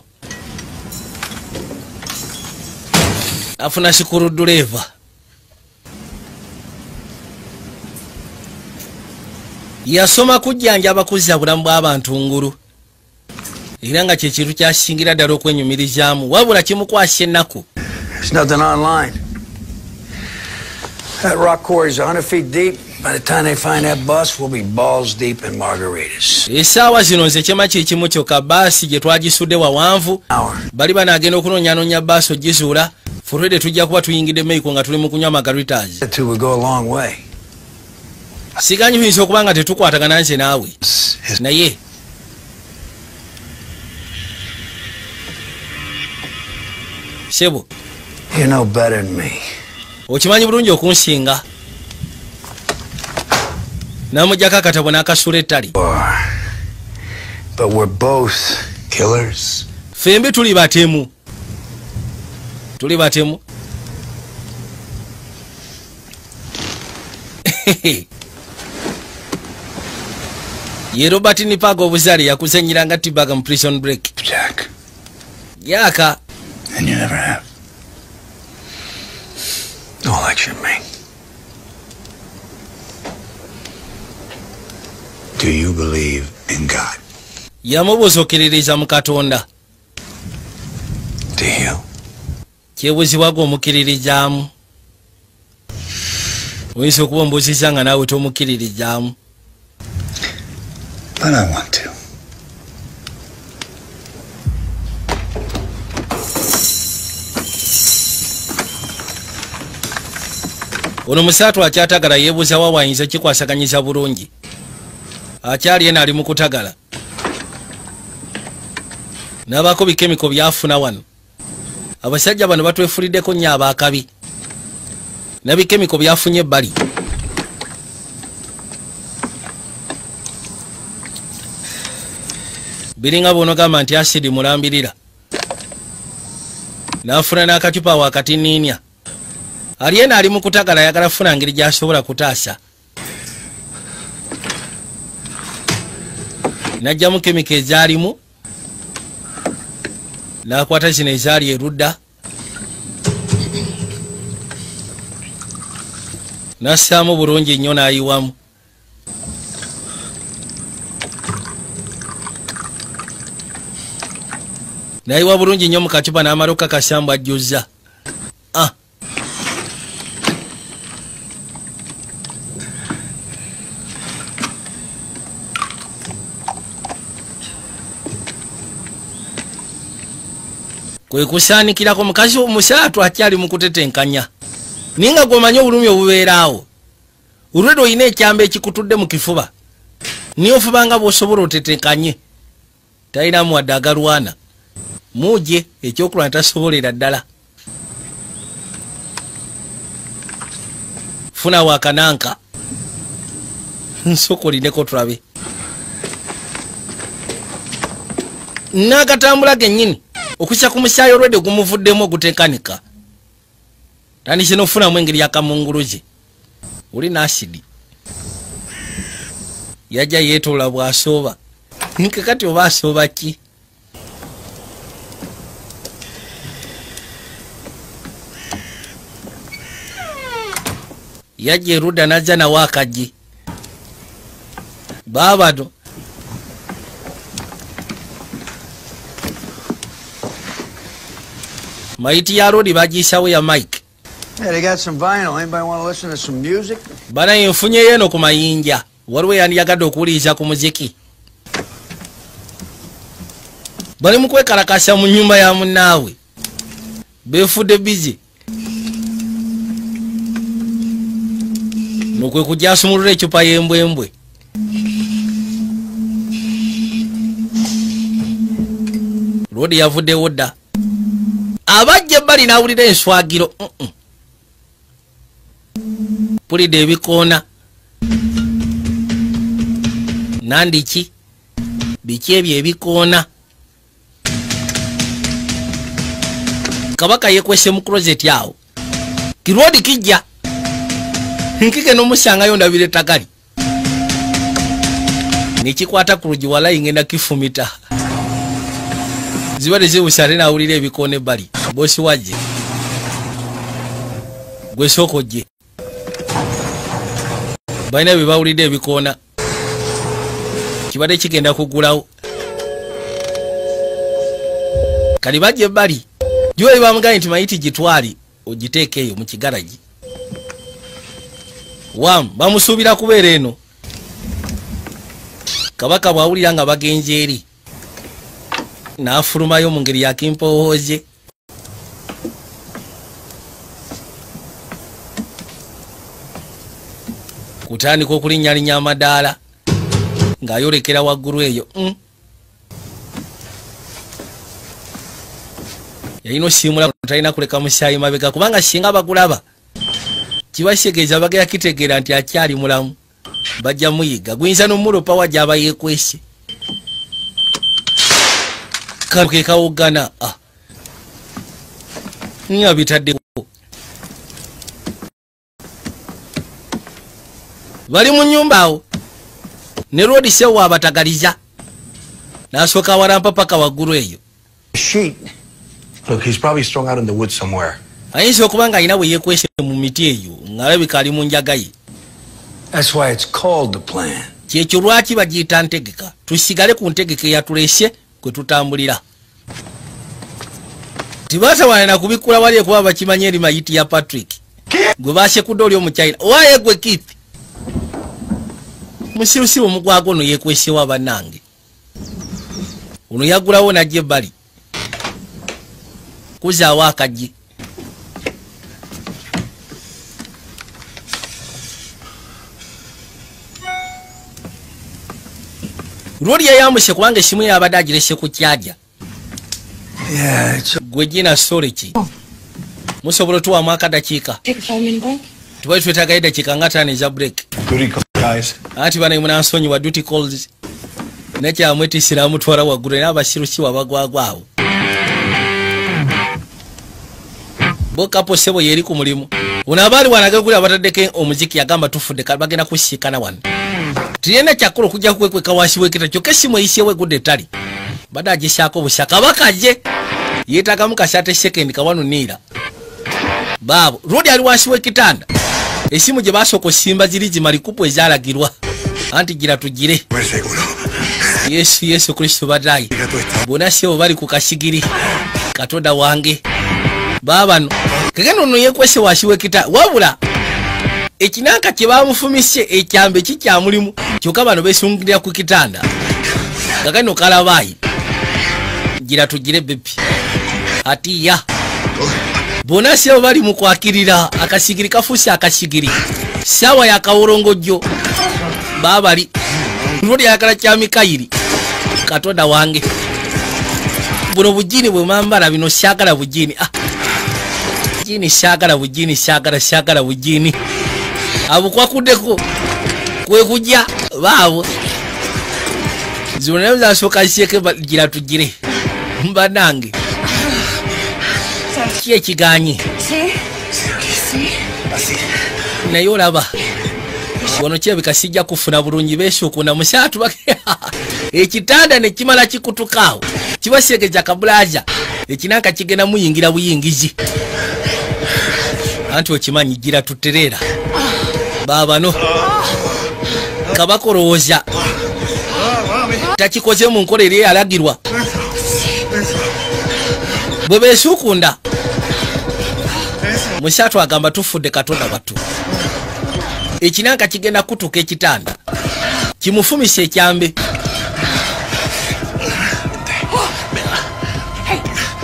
Afuna sikuruduleeva. Yasoma kujjanjaba kuzza bulamu bw'abantu ngulu. Era nga kye kintu kyasingira ddala okwenyumirizaamu. Wabula kimukwasa ennaku. There's nothing online. That rock quarry's 100 feet deep. By the time they find that bus, we'll be balls deep in margaritas. Essaawa zino nze kyema kikimu kyokka baasi gye twagisudde wawanvu. Bali banaagenda okunoonyanoonya baasi ogizuula. Furede tujja kuba tuyingidde Mexico nga tuli mu kunywa margaritas. That two would go a long way. Siganyi tuyinza okuba nga tetukwatagana nze naawe. naye sebo You know better than me. okimanyi bulungi okunsinga namujjako akatabo n'akasula ettali But we're both killers. fembi tuli batemu ye Robert Nipaga obuzaale yakusenyiranga Tibaga mu Prison Break. Jack. Yaka. And you never have. No election, me. Do you believe in God? Yamubuuza mu Katonda. Do you? Kyebuzibwa gwe omukiririzaamu. Oyinza okuba ombuuziza nga naawe tomukiririzaamu. But I want to. Ono musaatu akyatagala yeebuuza wa wayinza kikwasaganyiza bulungi. Akyali eno ali mu kutagala. N'abaako bikemiko byafuna wano. Abasajja bano batwefuliddeko nnyo abaakabi. Nabikemiko byafunye ebbali. Biringa bonogamba nti asidi mulambirira. N'afuna n'akacupa wakati niinya. Aliena ali mu kutagala ayagala funa ngeri gy'asobola kutaasa. N'aggyamu kemiko ezaalimu. N'akwata zino ezaali erudda. N'assaamu bulungi nnyo n'ayiwamu. N'ayiwa bulungi nnyo mu kacupa n'amala okukakasa ajjuzza. Kwe kusaanikirako mukazi omusaatu akyali mu kutetenkanya. Ninga gw'omanyi obulumi obubeeraawo. Olwedde olina ekyamba ekikutudde mu kifuba. Niyo ofubanga bw'osobola otetenkanye. Talinamu wadde agalwana. Muje ekyokulwana tasobolera ddala. Funa wakananka. Nsokolineko tulabe. N'agatambula gennyini. Okusa ku musaayi olwedde gumuvuddemu ogutekanika. Tandise n'ofunamu engeri yakamunguluze. Oli n'asidi. Yajja yeetoola bw'asooba. Nke kati oba asooba ki? Yajja erudda n'ajja nawo akaggi. Baabano. Maiti ya Rodi bagiisawo ya Mike. Yeah, they got some vinyl. Anybody want to listen to some music? Bana yenfunyeyo eno ku mayinja. Waliwo yandiyagadde okuwuliriza ku muziki. Bali mu kwekalakasa mu nnyumba ya munnaawe. Beefudde bizi. Nokwe kujja asumulula ecupa y'embwembwe. Rodi yavuddewo dda. Abajja ebbali n'awulira enswagiro. Pulidde ebikoona. Nandiki. Biki ebyo ebikoona. Kabaka yekwese mu closet awo. Kirodi kijja. Nkike n'omusangayo ndabire tagali. Nekikwata ku lugi walayi ngenda kifumita. Zibadde zibusale n'awulira ebikoona ebbali. Bosi wajje. Gwe soko gye. Balina bye bawulidde ebikoona. Kibadde kigenda kugulawo. Kali bajje ebbali. Jwe bamugambye nti mayiti gitwali ogiteeke eyo mu kigaragi. Bamusuubira kubeera eno. Kabaka bw'awulira nga bagenze eri. N'afulumayo mu ngeri ya kimpowooze. Kutandika okulinnyalinnya amadaala ng'ayolekera waggulu eyo. Yalina osiimula talina kuleka musaayi mabega kubanga singa bagulaba kibakitegeeza bagera kitegeera nti akyali mulamu bajja muyiga guyinza n'omulopa wajja aba yeekwese kaluke kawogana nga bitaddeko bali mu nnyumba awo ne Rodi sewo abatagaliza n'asooka walampa paka waggulu eyo. Look, he's probably strung out in the woods somewhere. Ayinza okuba nga alina bwe yeekwese mu miti eyo ng'alabika ali mu njaga ye. That's why it's called the plan. Kyekyo lwaki bagiyita ntegeka tusigale ku ntegeka eyatulese kwe tutambulira. Tibasawanana kubikula wali kuba bakimanye eri mayiti ya Patrick gwe basekudde oli omukyayina owaye gwe Keith musirusiru omugwago ono yeekwesewo bannange ono yagulawo najja ebbali kuzaawo akajji. Rodi yayambuse kubanga essimu yabadde agirese ku kyaja. Gwe gina story ki musobola tuwamu akadakiika tubali twetagayo dakiika nga 5 eza break ati bana munansonyi wa duty calls nekyamwetisira mutwala waggulu n'abasirusi wabagwagwawo bokapo sebo yeri ku mulimu unabaali wanagagula abataddeko omuziki yagamba tufudde bagenda kusiikana wano tiyenda kyakulu kujja kukweka wansi wekita kyokka essimu eyisyewo egudde ettali badde agisaako busyaka bakaje yeetagamu kasate sekendi kawanuniira baabo Rodi ali wansi w'ekitanda essimu gye basooka osimba ziri zimalikupu ezaalagirwa anti gira tugire Yesu Kristo badaayi bonna sebo bali ku kasigiri Katonda wange baabano kagenda ono yeekwese wansi w'ekitanda wabula ekinanka kye bamufumise ekyambe kikyamulimu kyokka bano beesungirira ku kitanda kagano kalabaayi gira tugire bebi atiya bonna sebo bali mu kwakirira akasigiri kafuuse akasigiri saawa yakawolongojjo baabali Rodi ayagala kya Mikayiri Katonda wange buno bujini bwe mambala bino syagala bujini bujini syagala bujini syagala bujini abo kwakuddeko kwe kujja baabo zino zasooka ziseeke gira tugire mbanange ki ekiganye naye olaba wano kirabika sijja kufuna bulungi beesukuna musaatu ekitanda ne kimala kikutukaawo kibasegeja kabulaja ekinanka kigenda muyingira buyingizi anti okimanyi gira tutereera baabano kabakolowooza takikoze mu nkola eri eyalagirwa bwe beesukunda musaatu agamba tufudde Katonda wattu ekinanka kigenda kutuka ekitanda kimufumise ekyambe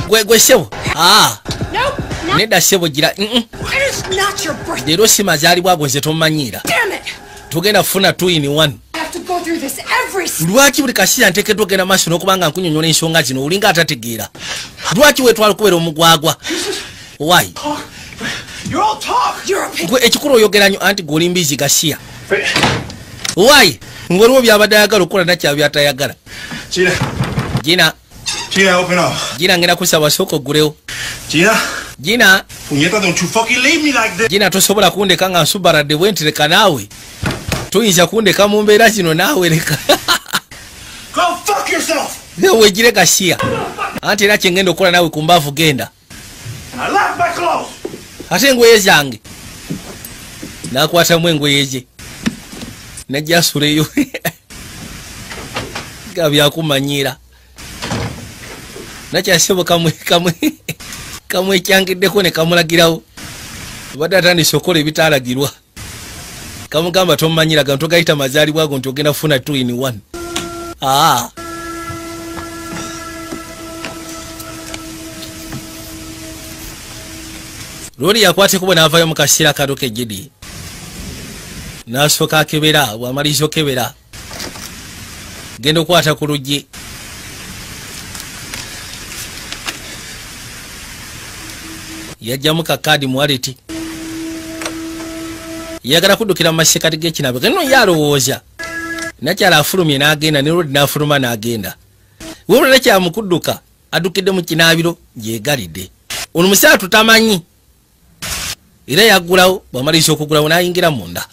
gwe sebo nedda sebo gira leero si mazaalibwa ago nze tomanyiira tugenda kufuna 2 in 1 lwaki buli kasiya nteekeddwa ogenda maaso n'okubanga nkunyonyola ensonga zino olinga atategeera lwaki wetwala okubeera omugwagwa wayi gwe ekikulu oyogeranyo anti gwe oli mbizi gasiya wayi ng'oliwo byabadde ayagala okukola nakyabyatayagala Gina ngenda kusaba sooka oggulewo Gina tosobola kundeka nga nsubaradde bwentereka naawe tuyinza kundeka mu mbeera zino naawe leka wegire gasiya anti era kyengenda okukola naawe ku mbaavu genda ate engoye zange nakwatamu engoye ze najjasuleyo nga byakumanyiira nakyasebo kamwe ekyangiddeko ne kamulagirawo obadde atandise okola ebitaalagirwa kamugamba tomumanyira gano togayita mazaalibwa ago nti ogenda kufuna 2 in 1 Rodi yakwateko n'avayo mu kaseera kato kejjidi n'asooka akebera bw'amaliza okebera genda okwata ku luggi. Yajjamu kakaadi mu waleti. Yagala kuddukira mu masekati g'ekinabe gano yalowooza. Nakyala afulumye n'agenda ne Rodi n'afuluma n'agenda. Wabula nakyala mu kudduka addukidde mu kinaabiro gyegalidde. Ono musaala tutamanyi. Era yaggulawo bw'amaliriza okugulawo n'ayingira munda.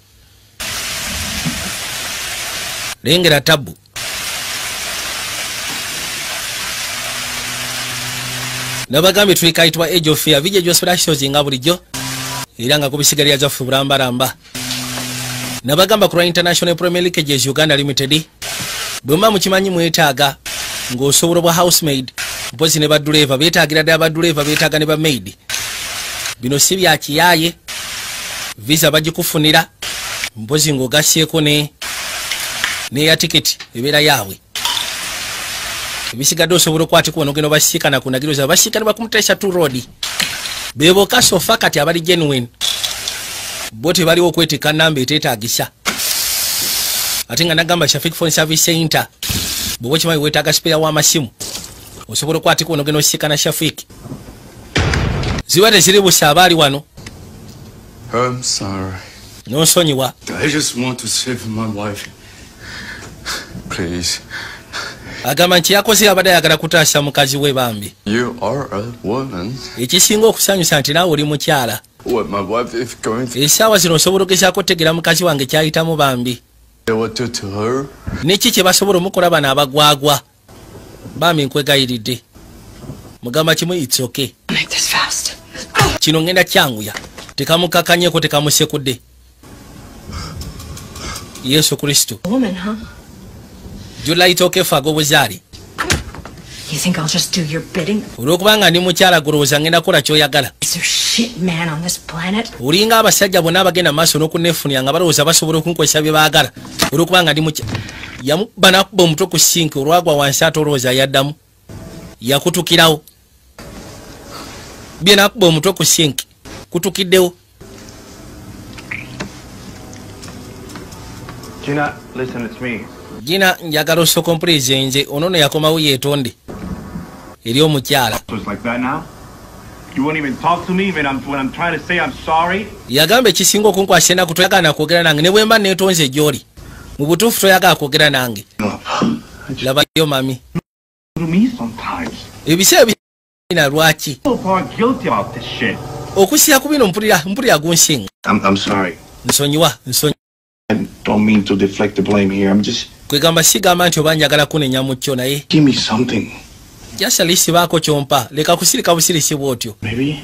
Lengera tabbu. Nabagambye twekayitibwa Age of Fear video special shows nga bulijjo era nga kubisigalira zaffe bulambalamba. Nabagamba ku International Premier League Jazz Uganda Limited bwemba mukimanyi mwetaaga ng'osobola bwa housemaid mpozi ne baduleva beetaagira ddala baduleva beetaaga ne ba maid. Bino si bya kiyaaye visa bagikufunira mpozi ng'ogasseeko ne ya tiketi ebeera yaabwe. Ebisigadde osobola okwatika ono geno basiikana ku ndagiro zaabwe basiikana bakumutesa tu road beboka sofa kati abali genuine bo tebaliwo okwetika namba eteetaagisa. Ate nga nagamba Shafik Phone Service Center bwe kimanyi weetaaga spare w'amasimu osobola okwatika ono geno osiikana Shafik. Ziba teziri busa abaali wano. I'm sorry. Nonsonyiwa. I just want to save my wife. Please. Agamba nti yakoze abadde ayagala kutaasa mukazi we bambi. You are a woman. Ekisinga okusanyusa nti naawe oli mukyala. What my wife is going through. Essaawa zino osobola okugezaako otegeera mukazi wange kyayitamu bambi. What to her? Niki kye basobola omukola bano abagwagwa. Bambi nkwegayiridde. Mugamba kimu it's okay. Make this fast. Kino ngenda kyanguya. Tekamukakanyeeko tekamusekudde. Yesu Kristo. Woman, huh? Julayita okeefaaga obuzaali. You think I'll just do your bidding? Olw'okubanga ndi mukyala gulowooza ngenda kukola ky'oyagala. Is there shit man on this planet? Olinga abasajja bonna abagenda maaso n'okunneefunira nga balowooza basobola okunkozesa bye baagala. Olw'okubanga ndi mukyala. Yamubba n'akubba omutwe ku sinki olwagwa wansi ate olowooza yaddamu. Yakutukirawo. Bye n'akubba omutwe ku sinki. Kutukiddewo. Gina, listen, it's me. Gina njagala osooka ompulize nze ono ne yakomawo yeetonde eri omukyala. So it's like that now? You won't even talk to me even when I'm trying to say I'm sorry? Yagamba ekisinga okunkwasa ennaku toyagala kwogera nange ne bwe mba neetonze gy'oli. Mu butuufu toyagala kwogera nange. Labayo mami. To me sometimes. Ebiseera bina lwaki? I'm guilty about this shit. Okusiya ku bino mpulira gunsinga. I'm sorry. Nsonyiwa. I don't mean to deflect the blame here. I'm just... Kwegamba sigamba nti oba njagala kunenya mu kyo naye. Give me something. Jasa lisi baako kyompa. Leka kusirika busirisi bw'otyo. Maybe?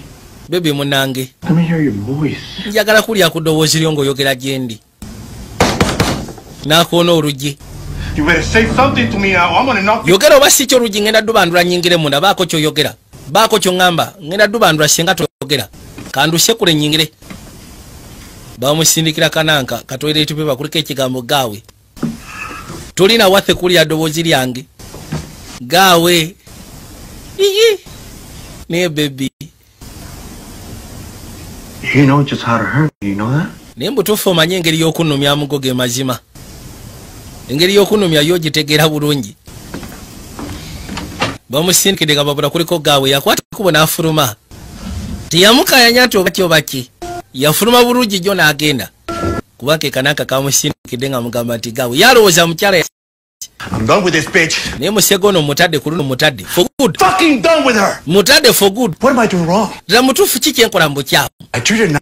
Baby munange. Let me hear your voice. Njagala kulya ku ddoboozi lyo ng'oyogera gye ndi. N'akoona oluggi. You better say something to me now. I'm gonna knock you... Yogera oba si kyo oluggi ngenda ddubandula nnyingire munda. Baako ky'oyogera. Baako ky'oŋŋamba. Ngenda ddubandula singa toyogera. Kanduse kule nnyingire. Bamusindikira kananka katoiretu pepa kuliko ekigambo gaawe. Tulina wathe kulya ddoboozi lyange. Gaawe. Iyi. Ne baby. You know just how to hurt me, you know that? Naye mbutuufu omanye engeri y'okunnumya amugo ge mazima. Engeri y'okunnumya yo gitegeera bulungi. Bamusindikidde nga babula kuliko gaawe yakwata kubo n'afuluma. Tiyamukayanya nti oba ki. Yafuluma bulungi jjo n'agenda. Kuba ke kanaka kamusindikidde nga mugamba nti gaawe yalowooza mukyala. I'm done with this bitch. Naye musegono mutadde ku luno mutadde. For good. Fucking done with her. Mutadde for good. What am I doing wrong? Dda mutuufu ki kyenkola mu bukyamu? I treated her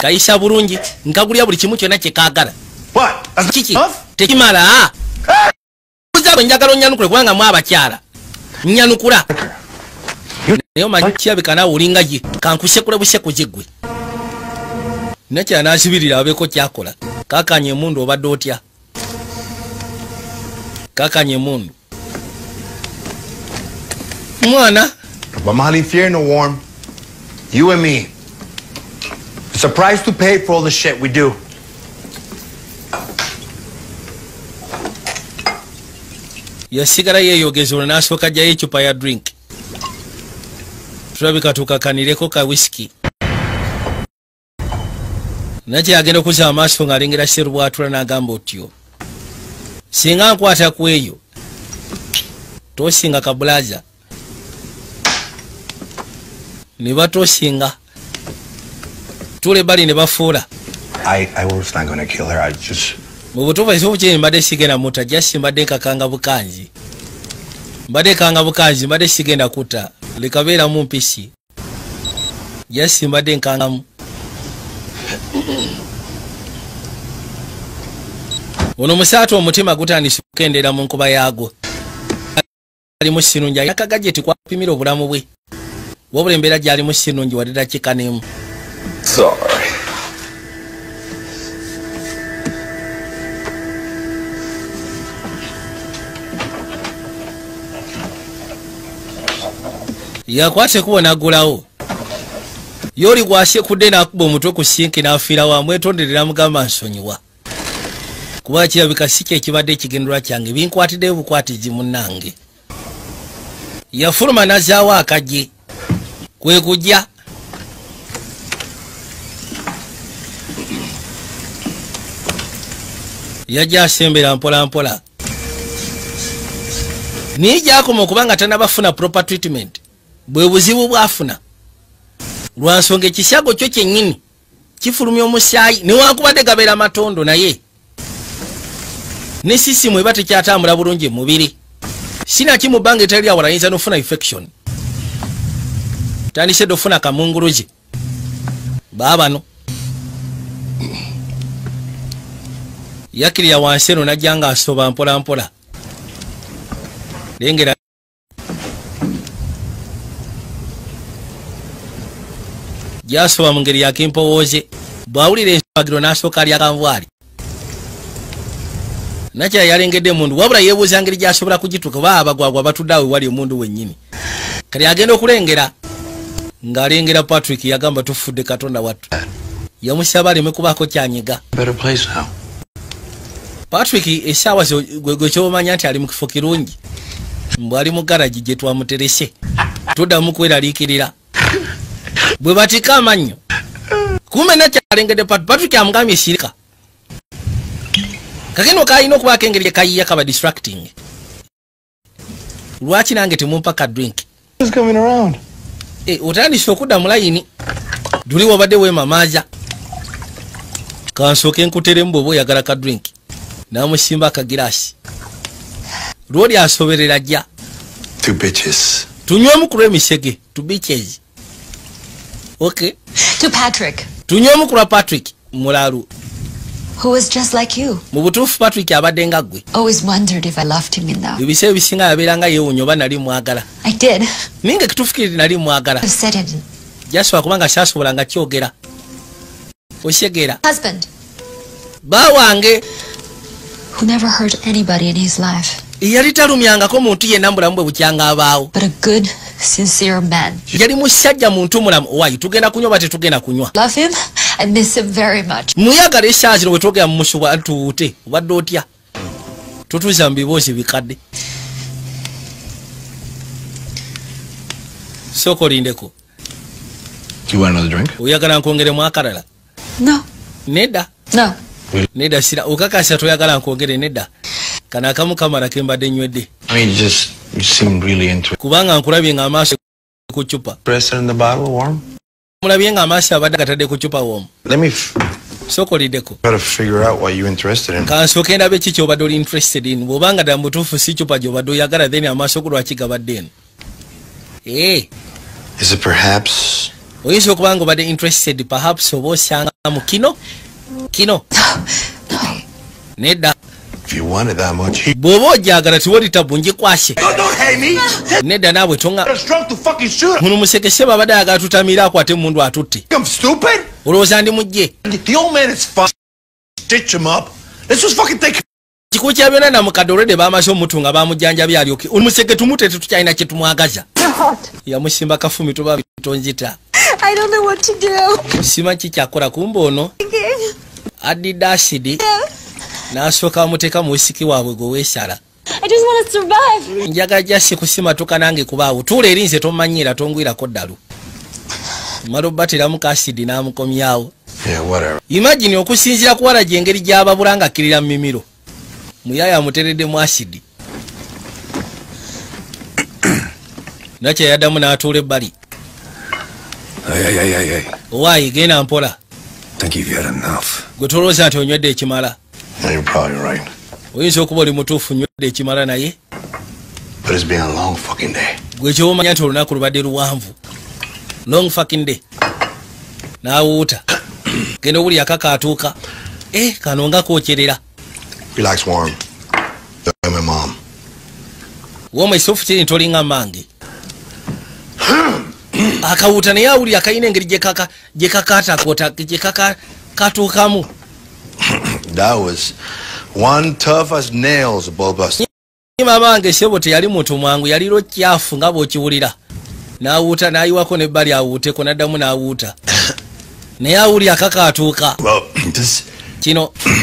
Kayisa bulungi. Nkagulya buli kimu kyonna kye kaagala. What? As Kiki? enough? Tekimala. Kuzaabwe njagala onnyanukule kubanga mu abakyala. Nnyanukula. Naye omanyi kirabika naawe olinga ye. Kankusekule buseku gwe. Nakyala n'asibirira abeeko kyakola. Kaakanye emundu obadde otya? Kaakanye emundu. Mwana. Bamali fear no warm. You and me. It's a price to pay for all the shit we do. Yasigala yeeyogeza olwo n'asooka ajjayo ecupa ya drink. Tulabika tukakanireko ka whisky. Nakye agenda okuza amaaso ng'alengera Sserubwatula n'agamba otyo. Singa nkwata ku eyo tosinga kabulaza ne batosinga tule bali ne bafuula. I was not gonna kill her. I just... Mu butuufu ekifo kye mbadde sigenda mutta jasi mbadde nkakanga bukanzi. Mbadde sigenda kutta lekabeeramu mpisi. Jasi mbadde nkangamu. Ono musaatu omutima gutandise okukendera mu nkuba yaago. Ali mu sinungi yakagajeti kwapimira obulamu bwe. Wabula embeera gyali mu sinungi wadde dakiika n'emu. Sorry. Yakwate kubona agulawo. Yoli gwasye kudde n'akuba omutwe ku sinki n'afiira wamwetonderera mugamba nsonyiwa. Kuba kirabika si kye kibadde ekigendera kyange binkwatiddeyo bukwatizi munnange. Yafuluma n'azaawo akagye. Kwe kujja. Yajja asembera mpola mpola. Nijja akoma okuba nga tannabafuna proper treatment. Bwe buzibu bwafuna. Lwa nsonga ekisyago kyo kyennyini kifulumya omusaayi newankubadde gabeera matondo naye ne sisimu eba tekyatambula bulungi mu mubiri. Sinakimu bbanga etali lyawala ayinza n'ofuna infection. Tandise dofuna kamunguluzi. Baabano. Yakiriya wansi eno najja nga asoba mpola mpola. Lengera jasoba mu ngeri yakimpowooze. Bwawulira enswagiro n'asooka alya kanvaali. Nakya yalengedde emundu wabula yeebuuza ngeri gy'asobola kugituuka kuba abagwagwa batudde awo wali omundu wennyini. Kale agenda okulengera ng'alengera Patrick yagamba tufudde Katonda wattu. Yamusaba aleme kubaako kyanyiga. Patrick essaawa gwe ky'omanya nti ali mu kifo kirungi. Mbw ali mu garagi gye twamuterese. Toddamu kweraliikirira. Bwe batika amannyo. Kumbe nakyalengedde Patrick amugambye sirika. Kakeno kaalina okubaako engeri gye kayiya kaba distracting. Lwaki nange temumpa ka drink? Otandise okudda mu layini. Duli wabadde weemamaaza. Kansooke nkuteremu bw'oba oyagala ka drink. N'amusimba akagiraasi. Lwoli asoberera jja. 2 bitches. Tunywemu ku lw'emisege. 2 bitches. Okay. To Patrick. Tunywemu ku lwa Patrick mulalu. Who was just like you. Mu butuufu Patrick abadde nga ggwe. Always wondered if I loved him enough. Ebiseera ebisinga yabeeranga yeewuunya oba nali mwagala. I did. Ninge kituufukire nali mwagala. I've said it. Jasobola kubanga saasobolanga kyogera. Osyegera. Husband. Ba wange. Who never hurt anybody in his life. Yali talumyangako muntu yenna mulamu bwe bukyanga abaawo. But a good, sincere man. Yali musajja muntu mulamu. Wayi tugenda kunywa bate tugenda kunywa. Love him. I miss him very much. Muyagala essaawa zino bwe twogera mu musuba ntuwute obadde otya. Tutuuza mu biboozi bikadde. Sooka olindeko. You want another drink? Oyagala nkwongeremu akalala? No. Nedda. No. Nedda sira okakasa toyagala nkwongere nedda. Kana akamu kamala kembadde nywedde. I mean, you seem really interested. Kubanga nkulabye nga amaaso ku cupa. Interested in the bottle, warm? Mulabye nga amaaso abadde gatadde ku cupa woomu. Let me Sooka oliddeko. try to figure out what you're interested in. Kansooke ndabe ki ky'obadde oli interested in. Bw'obanga ddala mutuufu si cupa gy'obadde oyagala then amaaso ku lwaki gabadde eno. Is it perhaps... Oyinza okuba nga obadde interested perhaps oba osanga mu kino? Kino. No. Nedda. If you want it that much... Bw'oba ojagala tiwoli tabu ngikwashe. Don't hate me. Nedda naawe tonga. You're strong to fucking shoot. Muno musekese babadde ayagala tutamiira akwate emundu atutte. I'm stupid. Olowooza ndi mujje. The old man is fine. Stitch him up. Let's just fucking take... Kikulu kya byonna namukadde olwedde baamaze omutunga baamujjanjabya alyoke. Omuseke tumute tetukyalina kye tumwagaza. Yamusimba kafumi tuba bitonzita. I don't know what to do. Sima kikyakola kumbe ono. Addidde asidi. N'asooka amuteeka mu wisiki waabwe gwe weesala. I just want to survive. Njagala jasi kusimatuka nange kubaawo. Tuula erinze tomanyiira tongwirako ddalu. Mala obbatiramu ka asidi n'amukomyawo. Yeah, whatever. Imagine okusinziira ku wala gy'engeri gy'ababula ng'akkirira mu mimiro. Muyaya amuteredde mu asidi. nakye yaddamu n'atuula ebbali. Hey. Owaayi genda mpola. Think you've had enough. Gwe tolowooza nti onywedde ekimala. Yeah, you're probably right. Oyinza okuba oli mutuufu nywedde ekimala naye. But it's been a long fucking day. Gwe ky'omanya nti olunaku lubadde luwanvu. Long fucking day. N'awuuta. Genda obuli akakaatuuka. Kano nga kookyerera. Relax, Warren. I'm my mom. Wooma esofu kiri ntolinga mange. Akawuuta naye awuli akayina engeri gye kakatuukamu. That was one tough as nails, Bulbus. Nyima bange sebo teyali muntu mwangu yali lokyafu nga bw'okiwulira. N'awuuta n'ayiwako n'ebbali awuuteko n'addamu n'awuuta. Naye awuli akakaatuuka. Well, this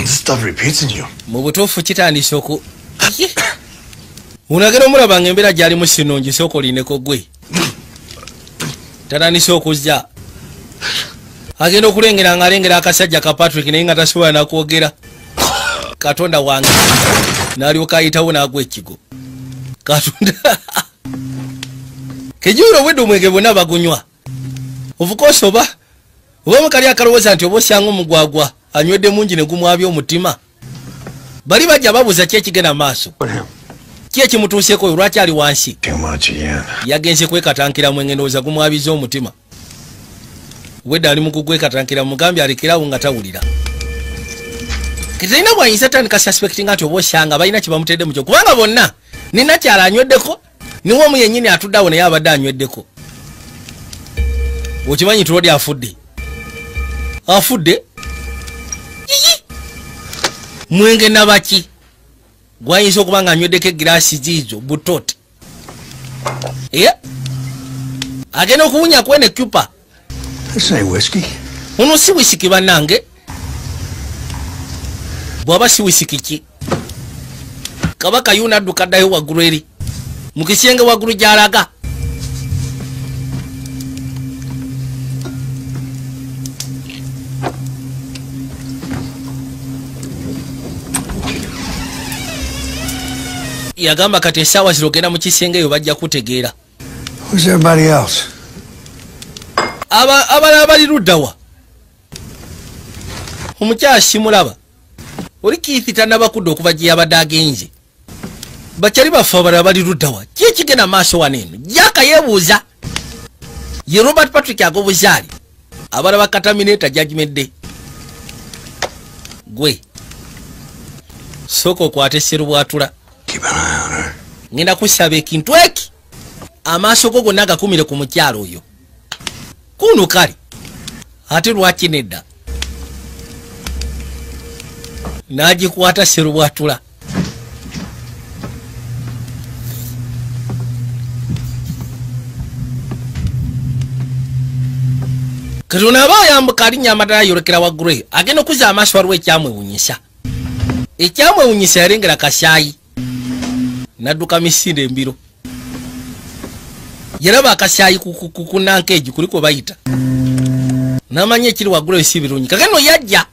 stuff repeats in you. Mu butuufu kitandise oku. Unagenda omulaba ng'embeera gy'alimu sinungi sooka olineko gwe. Tatandise okuzza. Agenda okulengera ng'alengera akasajja ka Patrick naye nga tasobola nakwogera. Katonda wange. N'alyoka ayitawo n'agwa ekigo. Katonda. Kejulo obwedde omwenge bwonna bagunywa. Ovukosa oba mukali akalowooza nti oba osyanga omugwagwa anywedde mungi ne gumwabya omutima. Bali bajja babuuza ki ekigenda maaso. Ki ekimutuuseeko lwaki ali wansi. Yagenze kwekatankira mwenge ndowooza gumwabiza omutima. Obwedde ali mu kugwekatankira mugambye alekerawo nga tawulira. Kitalina bwayinza tandika suspectinga nti oba osyanga balina kye bamutedde mu kyo kubanga bonna nina kyala anyweddeko niwo omu yennyini atuddawo naye abadde anyweddeko. Okimanyi nti lwodi afudde. Afudde? Mwenge nabaki? Gwayinza okuba nga anyweddeko egiraasi ziizo butote. Agenda okuwunya kwene cupa. This ain't whiskey. Uno si whisky bannange. Bwaba si whisky ki? Kabaka yuna adduka ddayo waggulu eri. Mu kisenge waggulu gy'alaga. Yagamba kati essaawa zirogenda mu kisenge eyo bajja kutegeera. Who's everybody else? Abala bali luddawa. Omukyala simulaba. Oli Keith tannaba kudda okuva gye yabadde agenze. Bakyali baffe abala bali luddawa. Ki ekigenda maaso wano eno? Jaka yeebuuza. Ye Robert Patrick ag'obuzaali. Abala bakatamineta judgment day. Gwe. Sooka okwate Sserubwatula. Ngenda kusaba ekintu eki. Amaaso go gonna gakumire ku mukyalo oyo. Kuno kali. Ate lwaki nedda? N'agikwata Sserubwatula. Katonda aba ayambuka alinnya amadala yolekera waggulu agenda okuzza amaaso waliwo ekyamwewunyisa. Ekyamwewunyisa yalengera kasaayi. Nadduka misinde embiro. Yaraba akasaayi ku nankeegi kuliko bayita. N'amanya ekiri waggulu esi birungi. Kakano yajja.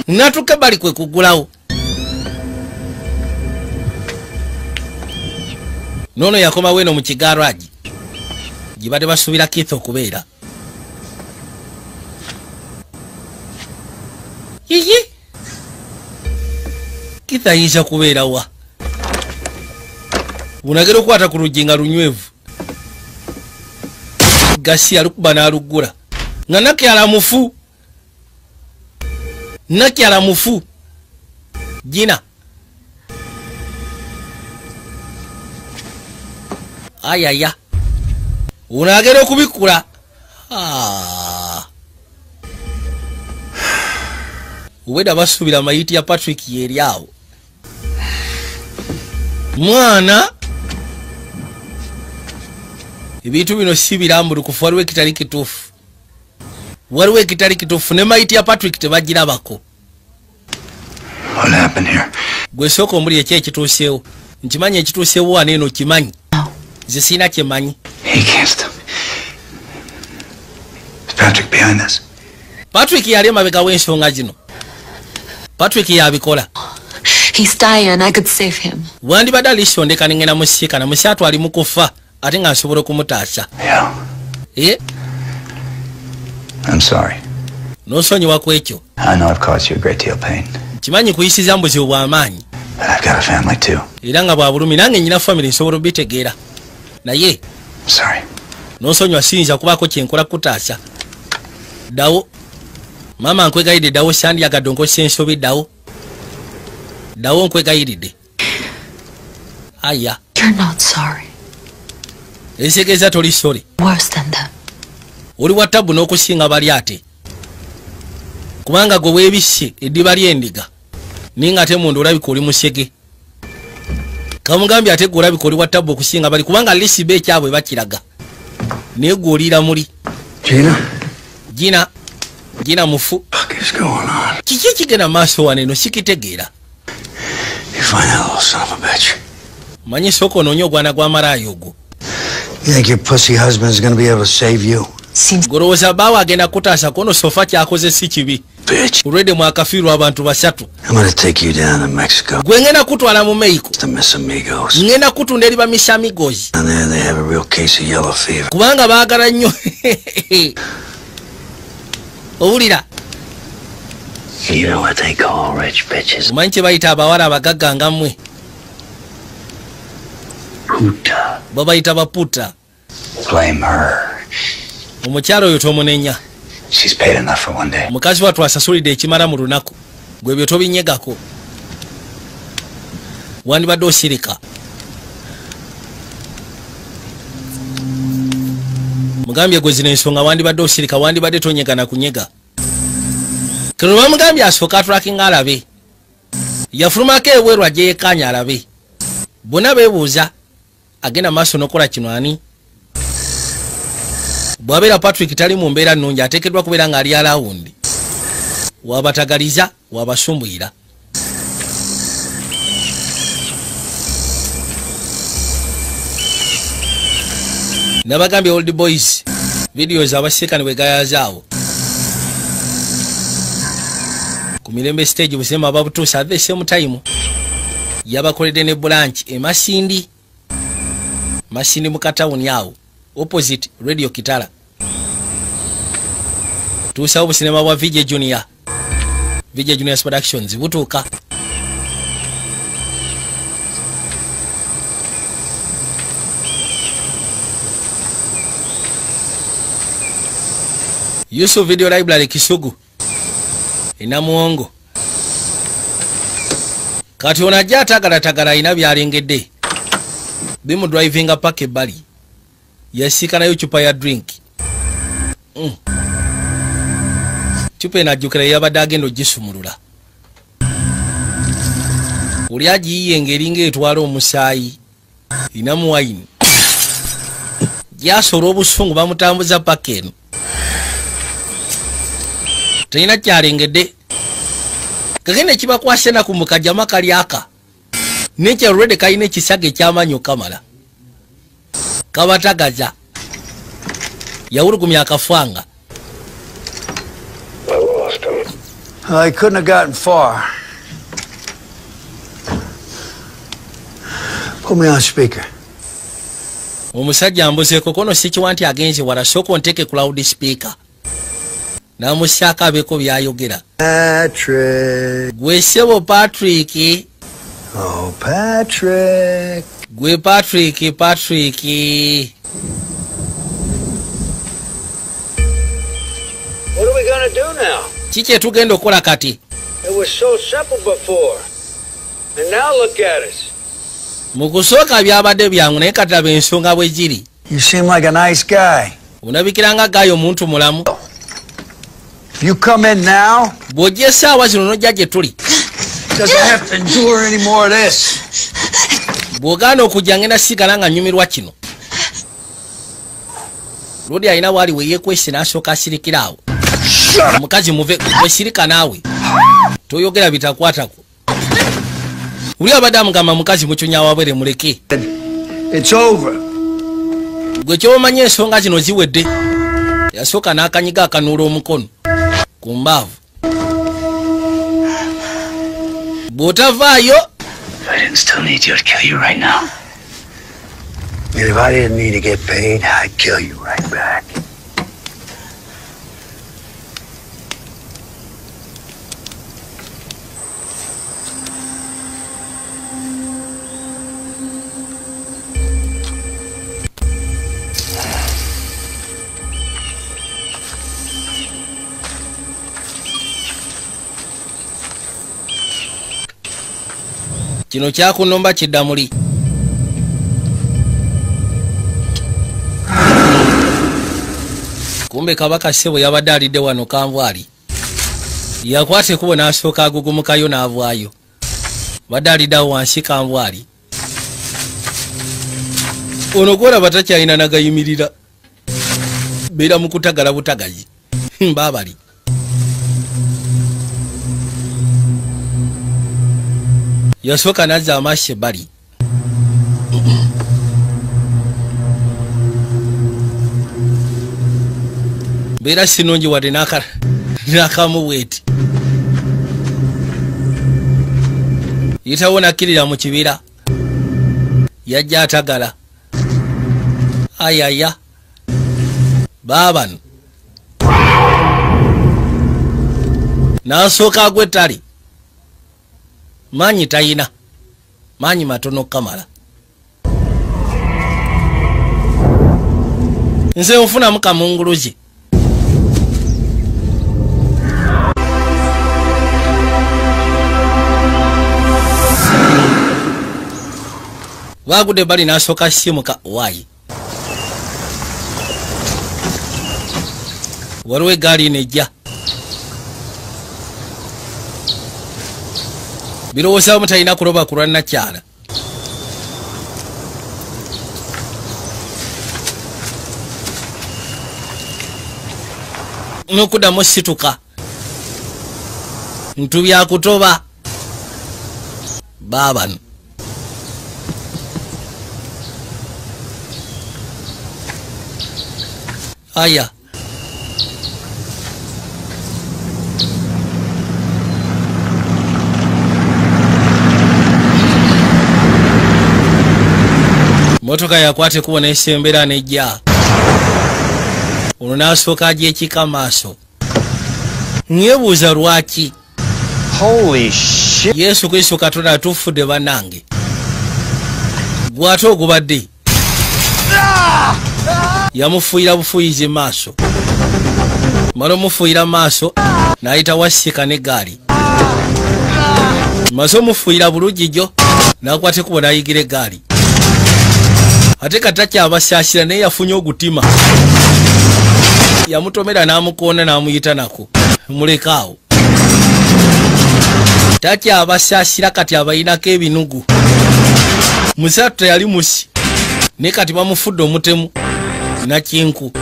Natuka bali kwe kugulawo. Nono yakoma weno mu kigarage. Gibadde basuubira Keith okubeera. Keith ayinza kubeera wa? Unagera okwata ku luggi nga lunywevu. Gasi alukuba n'aluggula. Nga nakyala mufu. Nakyala mufu. Gina. Ayaya. Unagera okubikula. Uweda basuubira mayiti ya Patrick yeri awo. Mwana. Ebintu bino si birambulukufu waliwo ekitali kituufu. Waliwo ekitali kituufu ne mayiti ya Patrick tebagirabako. What happened here? Gwe sooka omuli ekituuseewo. Nkimanyi ekituuseewo wano eno kimanyi. Nze sirina kyemanyi. He can't stop. Is Patrick behind this? Patrick yali emabega w'ensonga zino. Patrick yabikola. He's dying. I could save him. Wandibadde alisondeka nengena musiika na musiatu ali mu kufa. ate nga nsobola okumutaasa. Yeah. I'm sorry. Nosonyiwa ku ekyo. I know I've caused you a great deal of pain. Kimanyi kuyisiza mu buzibu bw'amaanyi. But I've got a family too. Era nga bwa bulumi nange nnyina family nsobola obitegeera. Naye. Sorry. Nosonyiwa siyinza kubaako kyenkola kutaasa. Ddawo. Mama nkwegayiridde ddawo sandyagadde onkozesa ensobi ddawo. Ddawo nkwegayiridde. Aya. You're not sorry. Ensegeeza toli sorry. Worse than that. Oli wa tabu n'okusinga bali ate. Kubanga gwe weebisse eddiba ly'endiga. Ninga ate munda olabika oli musege. Kamugambye ate gwe olabika oli wa tabu okusinga bali kubanga lisiba ekyabwe bakiraga. Naye gwe oliira muli. Gina mufu. Kiki kigenda maaso wano eno sikitegeera. You find that little son of a bitch. Manyi sooka onoonya ogwana gwa maraayo ogwo. You think your pussy husband's gonna be able to save you? Golowooza baawe agenda kutaasa kono sofa kyakoze si kibi. Bitch. Olwedde mwakafiirwa abantu basatu. I'm gonna take you down to Mexico. Gwe ngenda kutwala mu Mexico. To Miss Amigos. Ngenda kutunda eri ba Miss Amigos. And there they have a real case of yellow fever. Kubanga baagala nnyo. Owulira. You know what they call rich bitches? Omanyi kye bayita abawala abagagga nga mmwe. Puta. Bo bayita baputa. Blame her. Omukyalo oyo tomunenya. She's paid enough for one day. Mukazi wattu asasulidde ekimala mu lunaku. Gwe byo tobinyegako. Wandibadde osirika. Mugambye gwe zino ensonga wandibadde osirika wandibadde tonyega na kunyega. Kino bamugambye asooka atulakinga alabe. Yafulumako ebweru ajje yekkaanya alabe. Bonna beebuuza agenda maaso n'okola kino ani? Bw'abeera Patrick tali mu mbeera nnungi ateekeddwa kubeera ng'ali alawundi. Wabatagaliza wabasumbuyira. Nabagambye old boys videos abasekani bwe gayazaawo. Ku Mirembe stage Busema babutuusa at the same time. Yabakoledde ne branch e Masindi. Masindi mu katawuni awo. Opposite Radio Kitala. Tuusawo businema bwa VJ Junior. VJ Junior's Productions butuuka. Yusuf Video Library Kisugu. Inamuongo. Kati onajja atagala ina byalengedde. Bimu driving apake bali. Yasika nayo chupa ya drink. Chupa enajjukira yabadde agenda ogisumulula. Oli agiyiye ng'eringa etwala omusaayi. Inamu wine. Yasola obusungu bamutambuza paka eno. Talina kyalengedde. Kagenda kibakwase na ku mukajjama kali aka. Nekya already kalina ekisage ekyamanyi okamala. Kabatagaza. Yawulugumya akafwanga. I lost him. I couldn't have gotten far. Put me on speaker. Omusajja ambuzeeko kono sikiwa nti agenze wala sooka onteeke ku loud speaker. Namusyako abeeko byayogera. Patrick. Gwe ssebo Patrick. Oh, Patrick. Gwe Patrick. What are we gonna do now? Kiki etugenda okukola kati? It was so simple before. And now look at us. Mu kusooka byabadde byangu naye kati laba ensonga bwe ziri. You seem like a nice guy. Olabikira nga gaayo omuntu mulamu. If you come in now, bw'ojja essaawa zino n'ojja gye tuli. doesn't have to endure any more of this. Bw'ogaana okujja ngenda sigala nga nnyumirwa kino. Lodi alina waali we yeekwese n'asooka asirikira awo. Omukazi muve wesirika naawe. Toyogera bitakwatako. Uli abadde amugamba mukazi mucunya wabwere muleke. It's over. Gwe ky'omanyi ensonga zino ziwedde. Yasooka n'akanyiga akanuula omukono ku mbaavu. Bw'otavaayo. If I didn't still need you, I'd kill you right now. And if I didn't need to get paid, I'd kill you right back. Kino kyakunomba kidda muli. Kumbe kabaka ssebo yabadde alidde wano kanvaali. Yakwata ekkubo n'asooka agugumukayo n'avaayo. Badde aliddawo wansi kanvaali. Ono gwolaba takyalina nagayimirira. Beera mu kutagala butagazi. Baabali. Yasooka n'azza amaaso ebbali. Beera sinungi wadde n'akamu bweti. Yitawo nakkirira mu kibira. Yajja atagala. Ayaya. Baabano. N'asooka agwa ettale. Maanyi tayina. Maanyi matono kamala. Nze nfunamu kamunguluzi. Wagude bali n'asooka simuka waayi. Waliwo eggaali nejja. Birowooza mutalina kuloba kulwa nakyala. Nokuddamu situka. Ntubya kutoba. Baabano. Aya. Motoka yakwate kubona esembera nejja. Ono n'asooka agyekika maaso. Nyebuuza lwaki. Holy shit. Yesu Kristo Katonda atufudde bannange. Gwate ogubadde. Yamufuuyira bufuuyizi maaso. Mala omufuuyira maaso n'ayita wassika n'eggaali. Maze omufuuyira bulungi jjo n'akwate kubo n'ayigira eggaali. Ate katakyabasaasira naye yafunye ogutima. Yamutomera n'amukoona n'amuyita nako. Muleka awo. Takyabasaasira kati abayinako ebinugu. Musatu teyali musi. Ne kati bamufudde omutemu. Nakinku.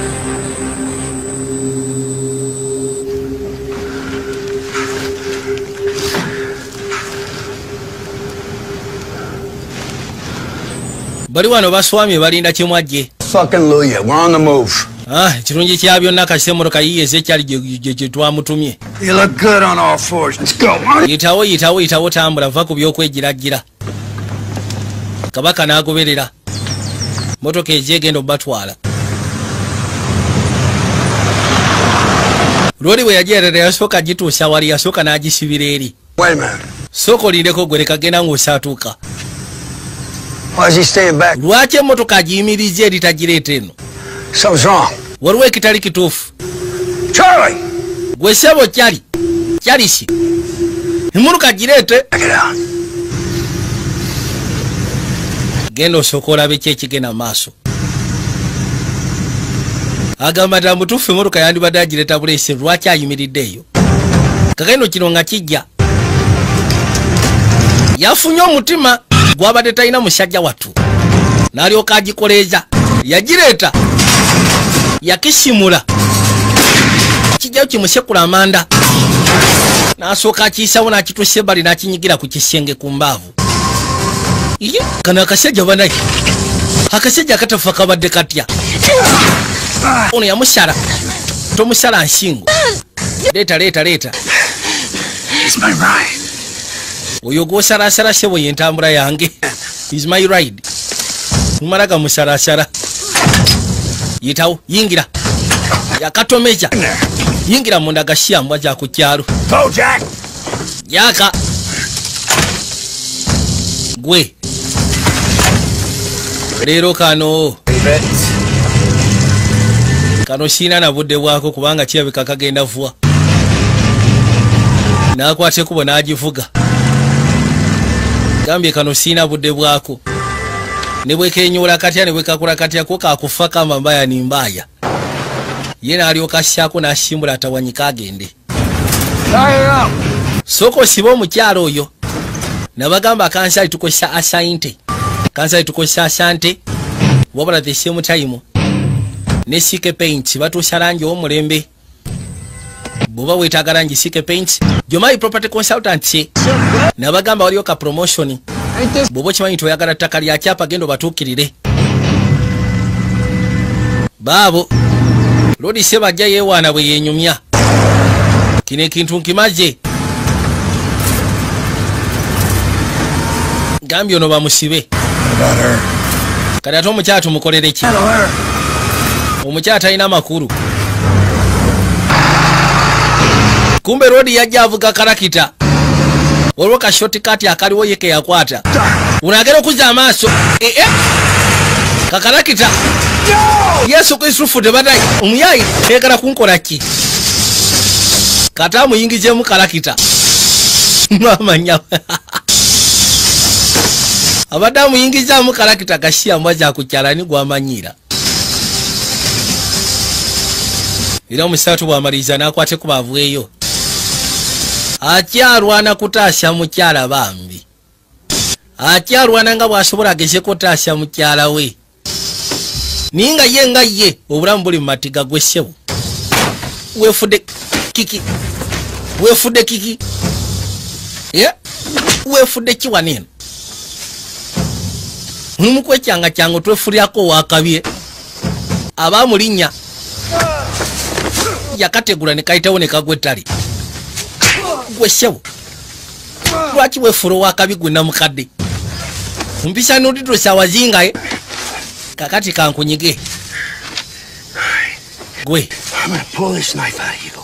Bali wano baswamye balinda kimwajje. Fucking Luya, we're on the move. Kirungi kya byonna kasemoroka yiyeeze kyali gye twamutumye. You look good on all fours. Let's go. Yitawo tambula va ku by'okwegiragira. Kabaka n'agoberera. Motoka ezegenda obatwala. Lori we yajerera yasooka gituusa wali yasooka n'agisibira eri. Wait a minute. Sooka olindeko gwe leka genda ng'osaatuuka. Why is he staying back? Lwaki emmotoka agiyimiriza eri tagireeta eno? Something's wrong. Waliwo ekitali kituufu. Charlie! Gwe ssebo kyali. Kyalisi. Emmotoka gireete. Check it out. Genda osooka olabe ki ekigenda maaso. Agamba nti amutuufu emmotoka yandibadde agireeta buleesi lwaki ayimiridde eyo. Kakeno kino nga kijja. Yafunye omutima gwabadde talina musajja wattu. N'alyoka agikoleeza. Yagireeta. Yakisimula. Kijjayo kimusekula amanda. N'asooka akiyisawo n'akituusa ebbali n'akinyigira ku kisenge ku mbaavu. Iyo kano akasajja banaye. Akasajja akatafa kabadde katya. Ono yamusala. Tomusala nsingo. Leeta. It's my ride. Oyo gw'osalaasala ssebo ye ntambula yange. Is my ride. Mumaraga musarasara. Yitawo yingira. Yakatomeja. Yingira munda gashiya mbwaja ku kyalo. Go, Jack! Yaka. Gwe. Leero kano. Kano sina na budde bwako kubanga kirabika kagenda vuwa. Nakwate kubona agivuga. Gambye kano sina budde bwako. Ne bwekenyula katya ne bwekakula katya ko kakufa kama mbaya ni mbaya. Yena alioka shako na shimbula atawanyika agende. Soko sibo mu kyalo oyo. Nabagamba kansa itukosha asante. Kansa itukosha asante. Wabula the same time. Ne sike paint batushalangi omulembe. Buba wetagarangi sike paint. Jomai property consultant. Nabagamba walioka promotion. Bobo chimanyi toyagala ttaka lya kyapa gendo batukirire. Babo. Lodi seba jja yewana bwe yenyumya. Kine kintu nkimaje. Gambi ono bamusibe. Kati ate omukyala tumukolere ki? Omukyala talina makulu. Kumbe Lodi yajja avuga karakita. Waliwo ka shortcut akaliwo yeke yakwata. Unagera okuza amaaso. Kakarakita. Yesu Kristo fude badai. Omuyayi tegala kunkola ki? Kata muyingize mu karakita. Mwamanya. Abada muyingiza mu karakita gashiya mwaja kukyala ni gwamanyira. Ira omusatu bwamaliza nakwate kubavueyo. Akyalwana kutasha mukyala bambi. Akyalwana nga bwasobola ageze kutasha mukyala we. Ninga ye obulamu buli matiga gwesebo. Wefude kiki. Wefude kiki. Wefude kiwanene. Numukwe kyanga kyango twefulyako wakabye. Abamulinya. Yakategula ne kaitawo ne kagwetali. Gwesebo. Lwaki wefuro wakabi gwena mukadde. Mpisa nodito sawazinga kakati kankunyige. Gwe.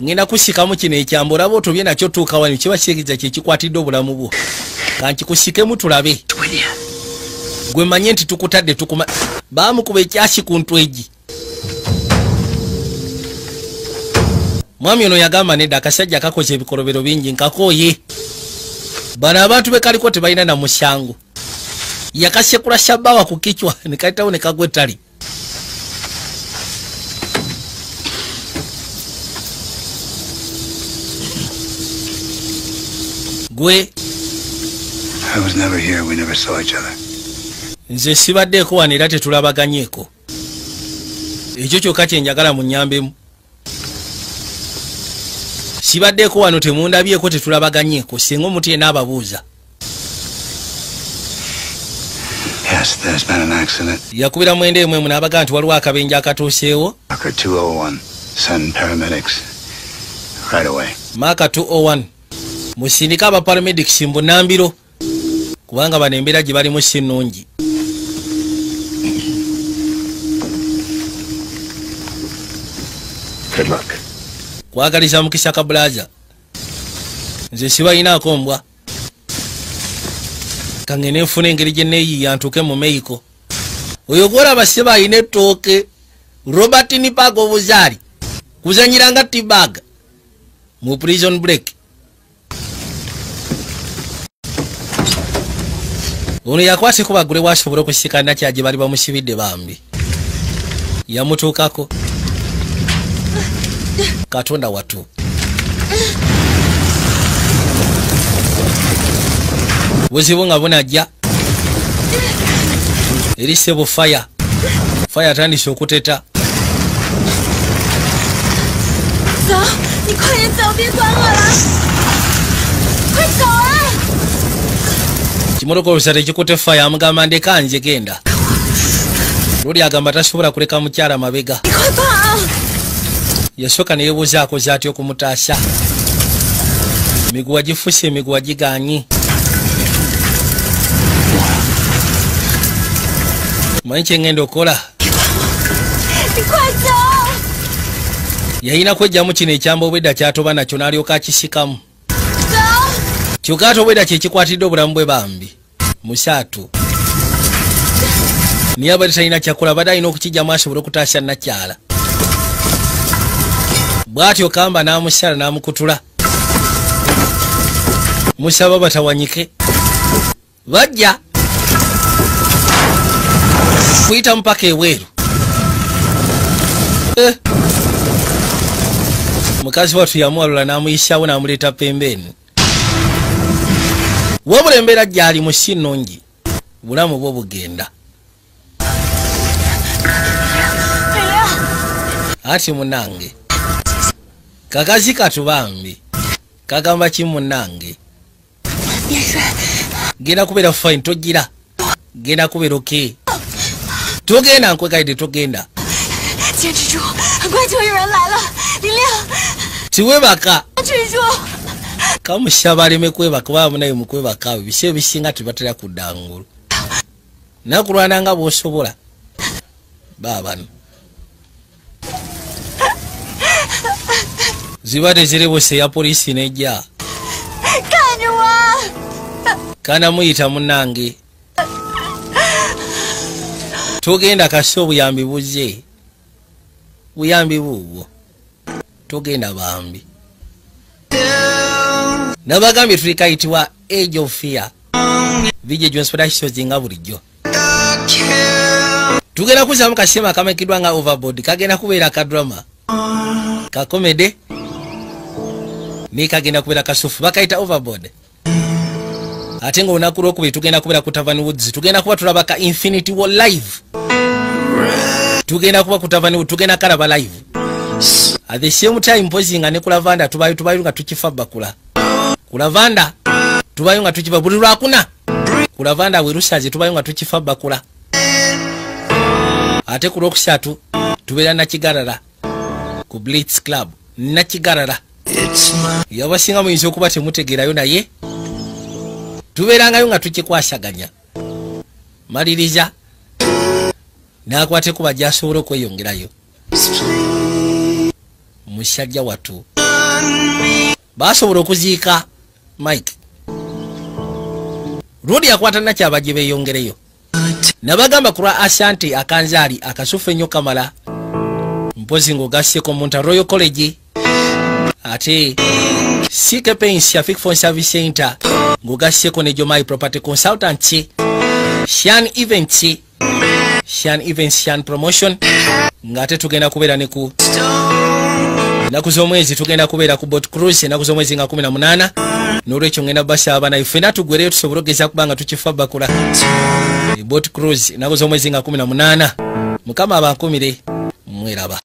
Ngenda kusikamu kino ekyambo labo tobye nakyo tuuka wano kiba kiregiza kye kikwatidde obulamu bwo. Kanti kusikemu tulabe. Gwe manye nti tukutadde tukuma. Baamukuba ekyasi ku ntweji. Mwami ono yagamba nedda akasajja kakoze ebikolobero bingi nkakoye. Bano abantu bekaliko tebalina na musyango. Yakasekula shabawa ku kichwa nikaitawo ne kagwetali. Gwe. I was never here. We never saw each other. Nze sibaddeko wano era tetulabaganyeko. Ekyo kyokka kye njagala munnyambemu. Sibaddeko wano temundabyeko tetulabaganyeko singa omuntu yenna ababuuza. Yes, there's been an accident. Yakubira mwende emwe munabaga nti waliwo akabenje akatuuseewo. Marker 201. Send paramedics right away. Marker 201. Musindika aba paramedics mbunambiro. Kubanga bano embeera gye balimu si nnungi. Good luck. Kwagaliza mukisa kabulaza. Nze sibayinaako mbwa. Kangene nfuna engeri gye neeyiya ntuuke mu Mexico. Oyo gwolaba sseba ayina ettooke. Robert Nipago obuzaali. Kuzanyiranga T-bag. Mu prison break. Ono yakwase kuba gule wasobola okusikana kyaje bali bamusibidde bambi. Yamutuukako. Katonda watu. Buzibu nga bunajja. Erisebo fire. Fire atandise okuteta. Kimoroko lusate kikute fire amugamba ndeka nje genda. Lodi agamba tasobola kuleka mukyala mabega. Yasooka ne yeebuuzaako zaatya okumutaasa. Emiguwa gifuse emiguwa gigaanyi. manyi kyengenda okola yalina kwejjamu kino ekyamba obwedda kyatoba nakyo n'alyoka akisikamu kyokka ate obwedda kyekikwatidde obulamu bwe bambi musaatu niye abadde talina kyakola badde alina okukijjamu asobole okutaasa nakyala bw'atyo kamba n'amusala n'amukutula musaba batawanyike bajja kuyita mpaka eweeru mukazi watu yamuwalula n'amuyisyawo n'amuleeta pembeeni wabula embeera gy'ali mu si nnungi bulamu bwo bugenda ati munange kakazi katubambi kagamba ki munange genda kubeera fine togira genda kubeera okay togenda nkwekaide togenda tiwebaka kamusaba aleme kwebaka baba naye mukwebaka bise bisinga tibatera kudangulu nakulwana nga bwosobola baba zibade zirebose ya polisi nejja kana muyita munange togenda kasi obuyambi buzze buyambi bubwo togenda bambi nabagambye tuli kayitibwa age of fear vije jonspodakisozinga bulijjo tugenda kuzamu kasema kamakidwa nga overboard kagenda kubeera kadrama kakomede ni kagenda kubeera kasufu bakayita overboard ate nga olunaku lwokubiri tugenda kubeera ku Tavern Woods tugenda kuba tulaba ka Infinity War live tugenda kuba ku Tavern Woods tugenda kalaba live at the same time pozinga ne kulavanda tubayo nga tukifa bakula kulavanda tubayo nga tukifa buli lwakuna kulavanda werusaze tubayo nga tukifa bakula ate ku lwokusatu tubeera na kigarara ku Blitz Club na kigarara yabasinga muyinza okuba temutegeerayo naye tubeerangayo nga tukikwasaganya maliriza nakwate kuba gyasobola okweyongerayo musajja watu basobola okuziika Mike Rudi akwata nakyabajje beeyongereyo nabagamba kulwa Asante akanzaali akasufu ennyo kamala mpozi ng'ogasseko Monta Royal College ate CK Paints Traffic Phone Service Center ng'ogasseko ne Jomai Property Consultant Shan Events Shan Promotion ng'ate tugenda kubeera ne ku naku z'omwezi tugenda kubeera ku boat cruise naku z'omwezi nga 18 n'olwekyo ngenda basaba naye ffenna tuggwereyo tusobole okugeza kubanga tukifa bakula boat cruise naku z'omwezi nga 18 mukama abankumire mweraba